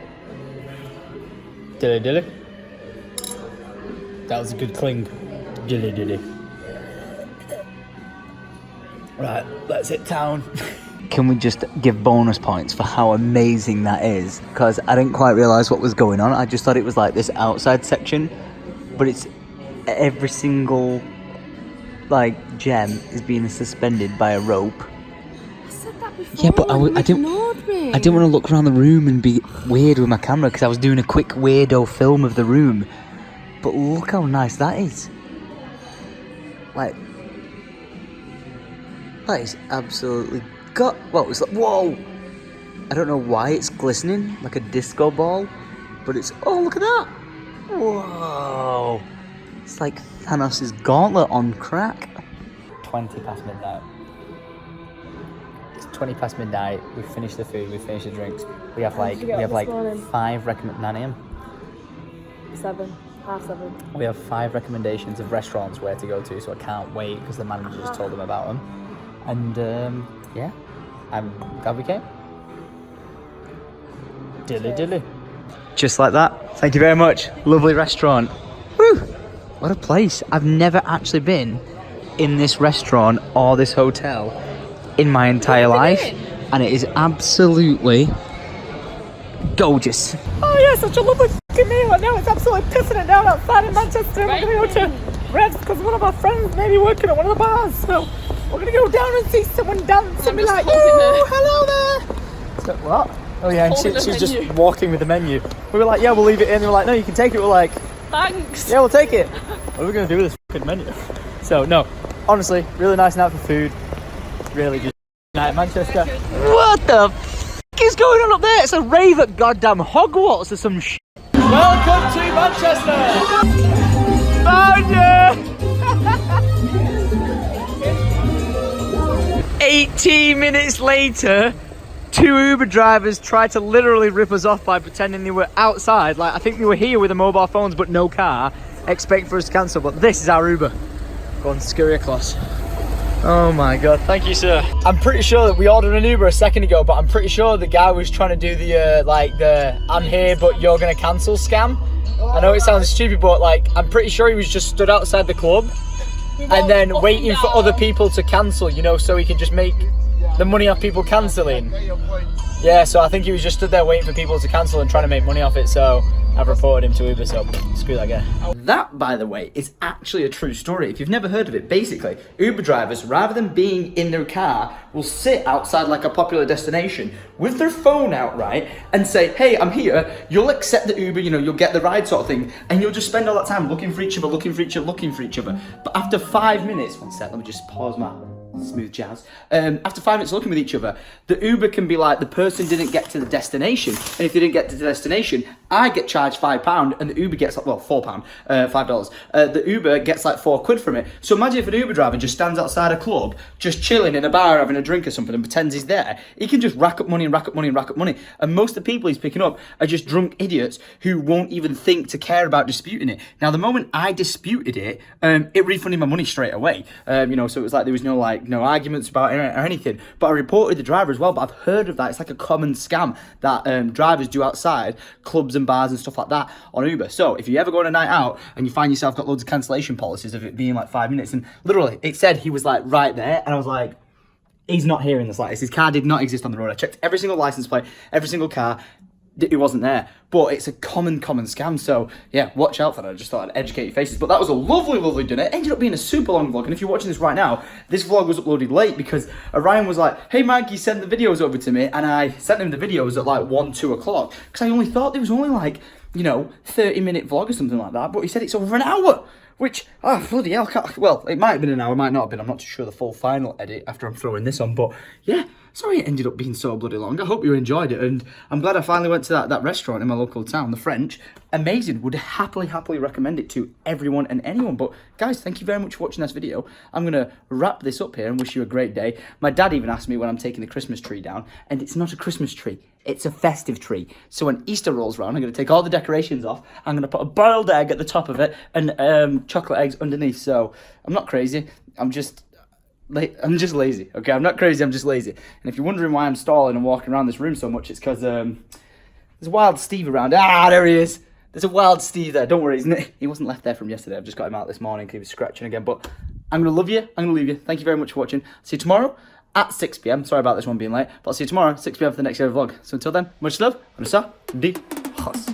A: dilly. That was a good cling. Dilly. Right, let's hit town. Can we just give bonus points for how amazing that is? Because I didn't quite realise what was going on. I just thought it was like this outside section, but it's every single like gem is being suspended by a rope.
B: I said that before.
A: Yeah, but I didn't
B: ignored me.
A: want to look around the room and be weird with my camera because I was doing a quick weirdo film of the room. But look how nice that is. Like, that is absolutely it's like, whoa! I don't know why it's glistening like a disco ball, but it's, oh, look at that! Whoa! It's like Thanos' gauntlet on crack. 20 past midnight. It's 20 past midnight. We've finished the food, we've finished the drinks. We have like,
B: did you get up this morning?
A: 5 9 a.m.
B: 7, half 7.
A: We have 5 recommendations of restaurants where to go to, so I can't wait because the manager just told them about them. And yeah, I'm glad we came. Dilly. Just like that. Thank you very much. Lovely restaurant. Woo! What a place. I've never actually been in this restaurant or this hotel in my entire life. And it is absolutely gorgeous.
B: Oh yeah, such a lovely fucking meal. And now it's absolutely pissing it down outside in Manchester. And we're going to go to Revs because one of our friends may be working at one of the bars. So we're going to go down and see someone dance and be like, oh, hello there. So, what? Oh yeah, and she's just walking with the menu. We were like, yeah, we'll leave it in. They were like, no, you can take it. We're like,
C: Thanks.
B: yeah, we'll take it. What are we going to do with this fucking menu? So no, honestly, really nice night for food. Really just night in Manchester.
A: What the is going on up there? It's a rave at goddamn Hogwarts or some shit. Welcome to Manchester! Found you! 18 minutes later, 2 Uber drivers tried to literally rip us off by pretending they were outside. Like, I think they were here with the mobile phones but no car, expect for us to cancel, but this is our Uber. Go on, scurry across. Oh my god, thank you, sir. I'm pretty sure that we ordered an Uber a second ago, but I'm pretty sure the guy was trying to do the I'm here but you're gonna cancel scam. I know it sounds stupid, but like, I'm pretty sure he was just stood outside the club and then waiting for other people to cancel, you know, so he could just make the money off people cancelling. Yeah, so I think he was just stood there waiting for people to cancel and trying to make money off it, so I've reported him to Uber, so screw that guy. That, by the way, is actually a true story. If you've never heard of it, basically, Uber drivers, rather than being in their car, will sit outside like a popular destination with their phone out, right, and say, hey, I'm here, you'll accept the Uber, you know, you'll get the ride sort of thing, and you'll just spend all that time looking for each other, looking for each other, looking for each other. But after 5 minutes, one sec, let me just pause my smooth jazz. After 5 minutes looking with each other, the Uber can be like, the person didn't get to the destination, and if they didn't get to the destination, I get charged £5 and the Uber gets like, well, £4, $5. The Uber gets like £4 from it. So imagine if an Uber driver just stands outside a club, just chilling in a bar having a drink or something and pretends he's there. He can just rack up money and rack up money and rack up money. And most of the people he's picking up are just drunk idiots who won't even think to care about disputing it. Now, the moment I disputed it, it refunded my money straight away. You know, so it was like there was no arguments about it or anything. But I reported the driver as well. But I've heard of that. It's like a common scam that drivers do outside clubs and bars and stuff like that on Uber. So if you ever go on a night out and you find yourself got loads of cancellation policies of it being like 5 minutes, and literally it said he was like right there, and I was like, he's not here in the slightest. His car did not exist on the road. I checked every single license plate, every single car. It wasn't there, but it's a common scam, so yeah, watch out for that. I just thought I'd educate your faces. But that was a lovely dinner. It ended up being a super long vlog, and if you're watching this right now, this vlog was uploaded late because Orion was like, hey Maggie, send the videos over to me, and I sent him the videos at like 1-2 o'clock because I only thought there was only like, you know, 30-minute vlog or something like that, but he said it's over an hour. Which, oh, bloody hell, well, it might have been an hour, might not have been. I'm not too sure the full final edit after I'm throwing this on, but yeah, sorry it ended up being so bloody long. I hope you enjoyed it, and I'm glad I finally went to that restaurant in my local town, the French. Amazing, would happily recommend it to everyone and anyone. But guys, thank you very much for watching this video. I'm gonna wrap this up here and wish you a great day. My dad even asked me when I'm taking the Christmas tree down, and it's not a Christmas tree, it's a festive tree. So when Easter rolls around, I'm gonna take all the decorations off, I'm gonna put a boiled egg at the top of it, and chocolate eggs underneath. So I'm not crazy, I'm just lazy, okay? I'm not crazy, I'm just lazy. And if you're wondering why I'm stalling and walking around this room so much, it's because there's a wild Steve around. Ah, there he is. There's a wild Steve there. Don't worry, he wasn't left there from yesterday. I've just got him out this morning because he was scratching again. But I'm going to love you. I'm going to leave you. Thank you very much for watching. See you tomorrow at 6 p.m. Sorry about this one being late. But I'll see you tomorrow at 6 p.m. for the next vlog. So until then, much love. I'm Sa. D. Hos.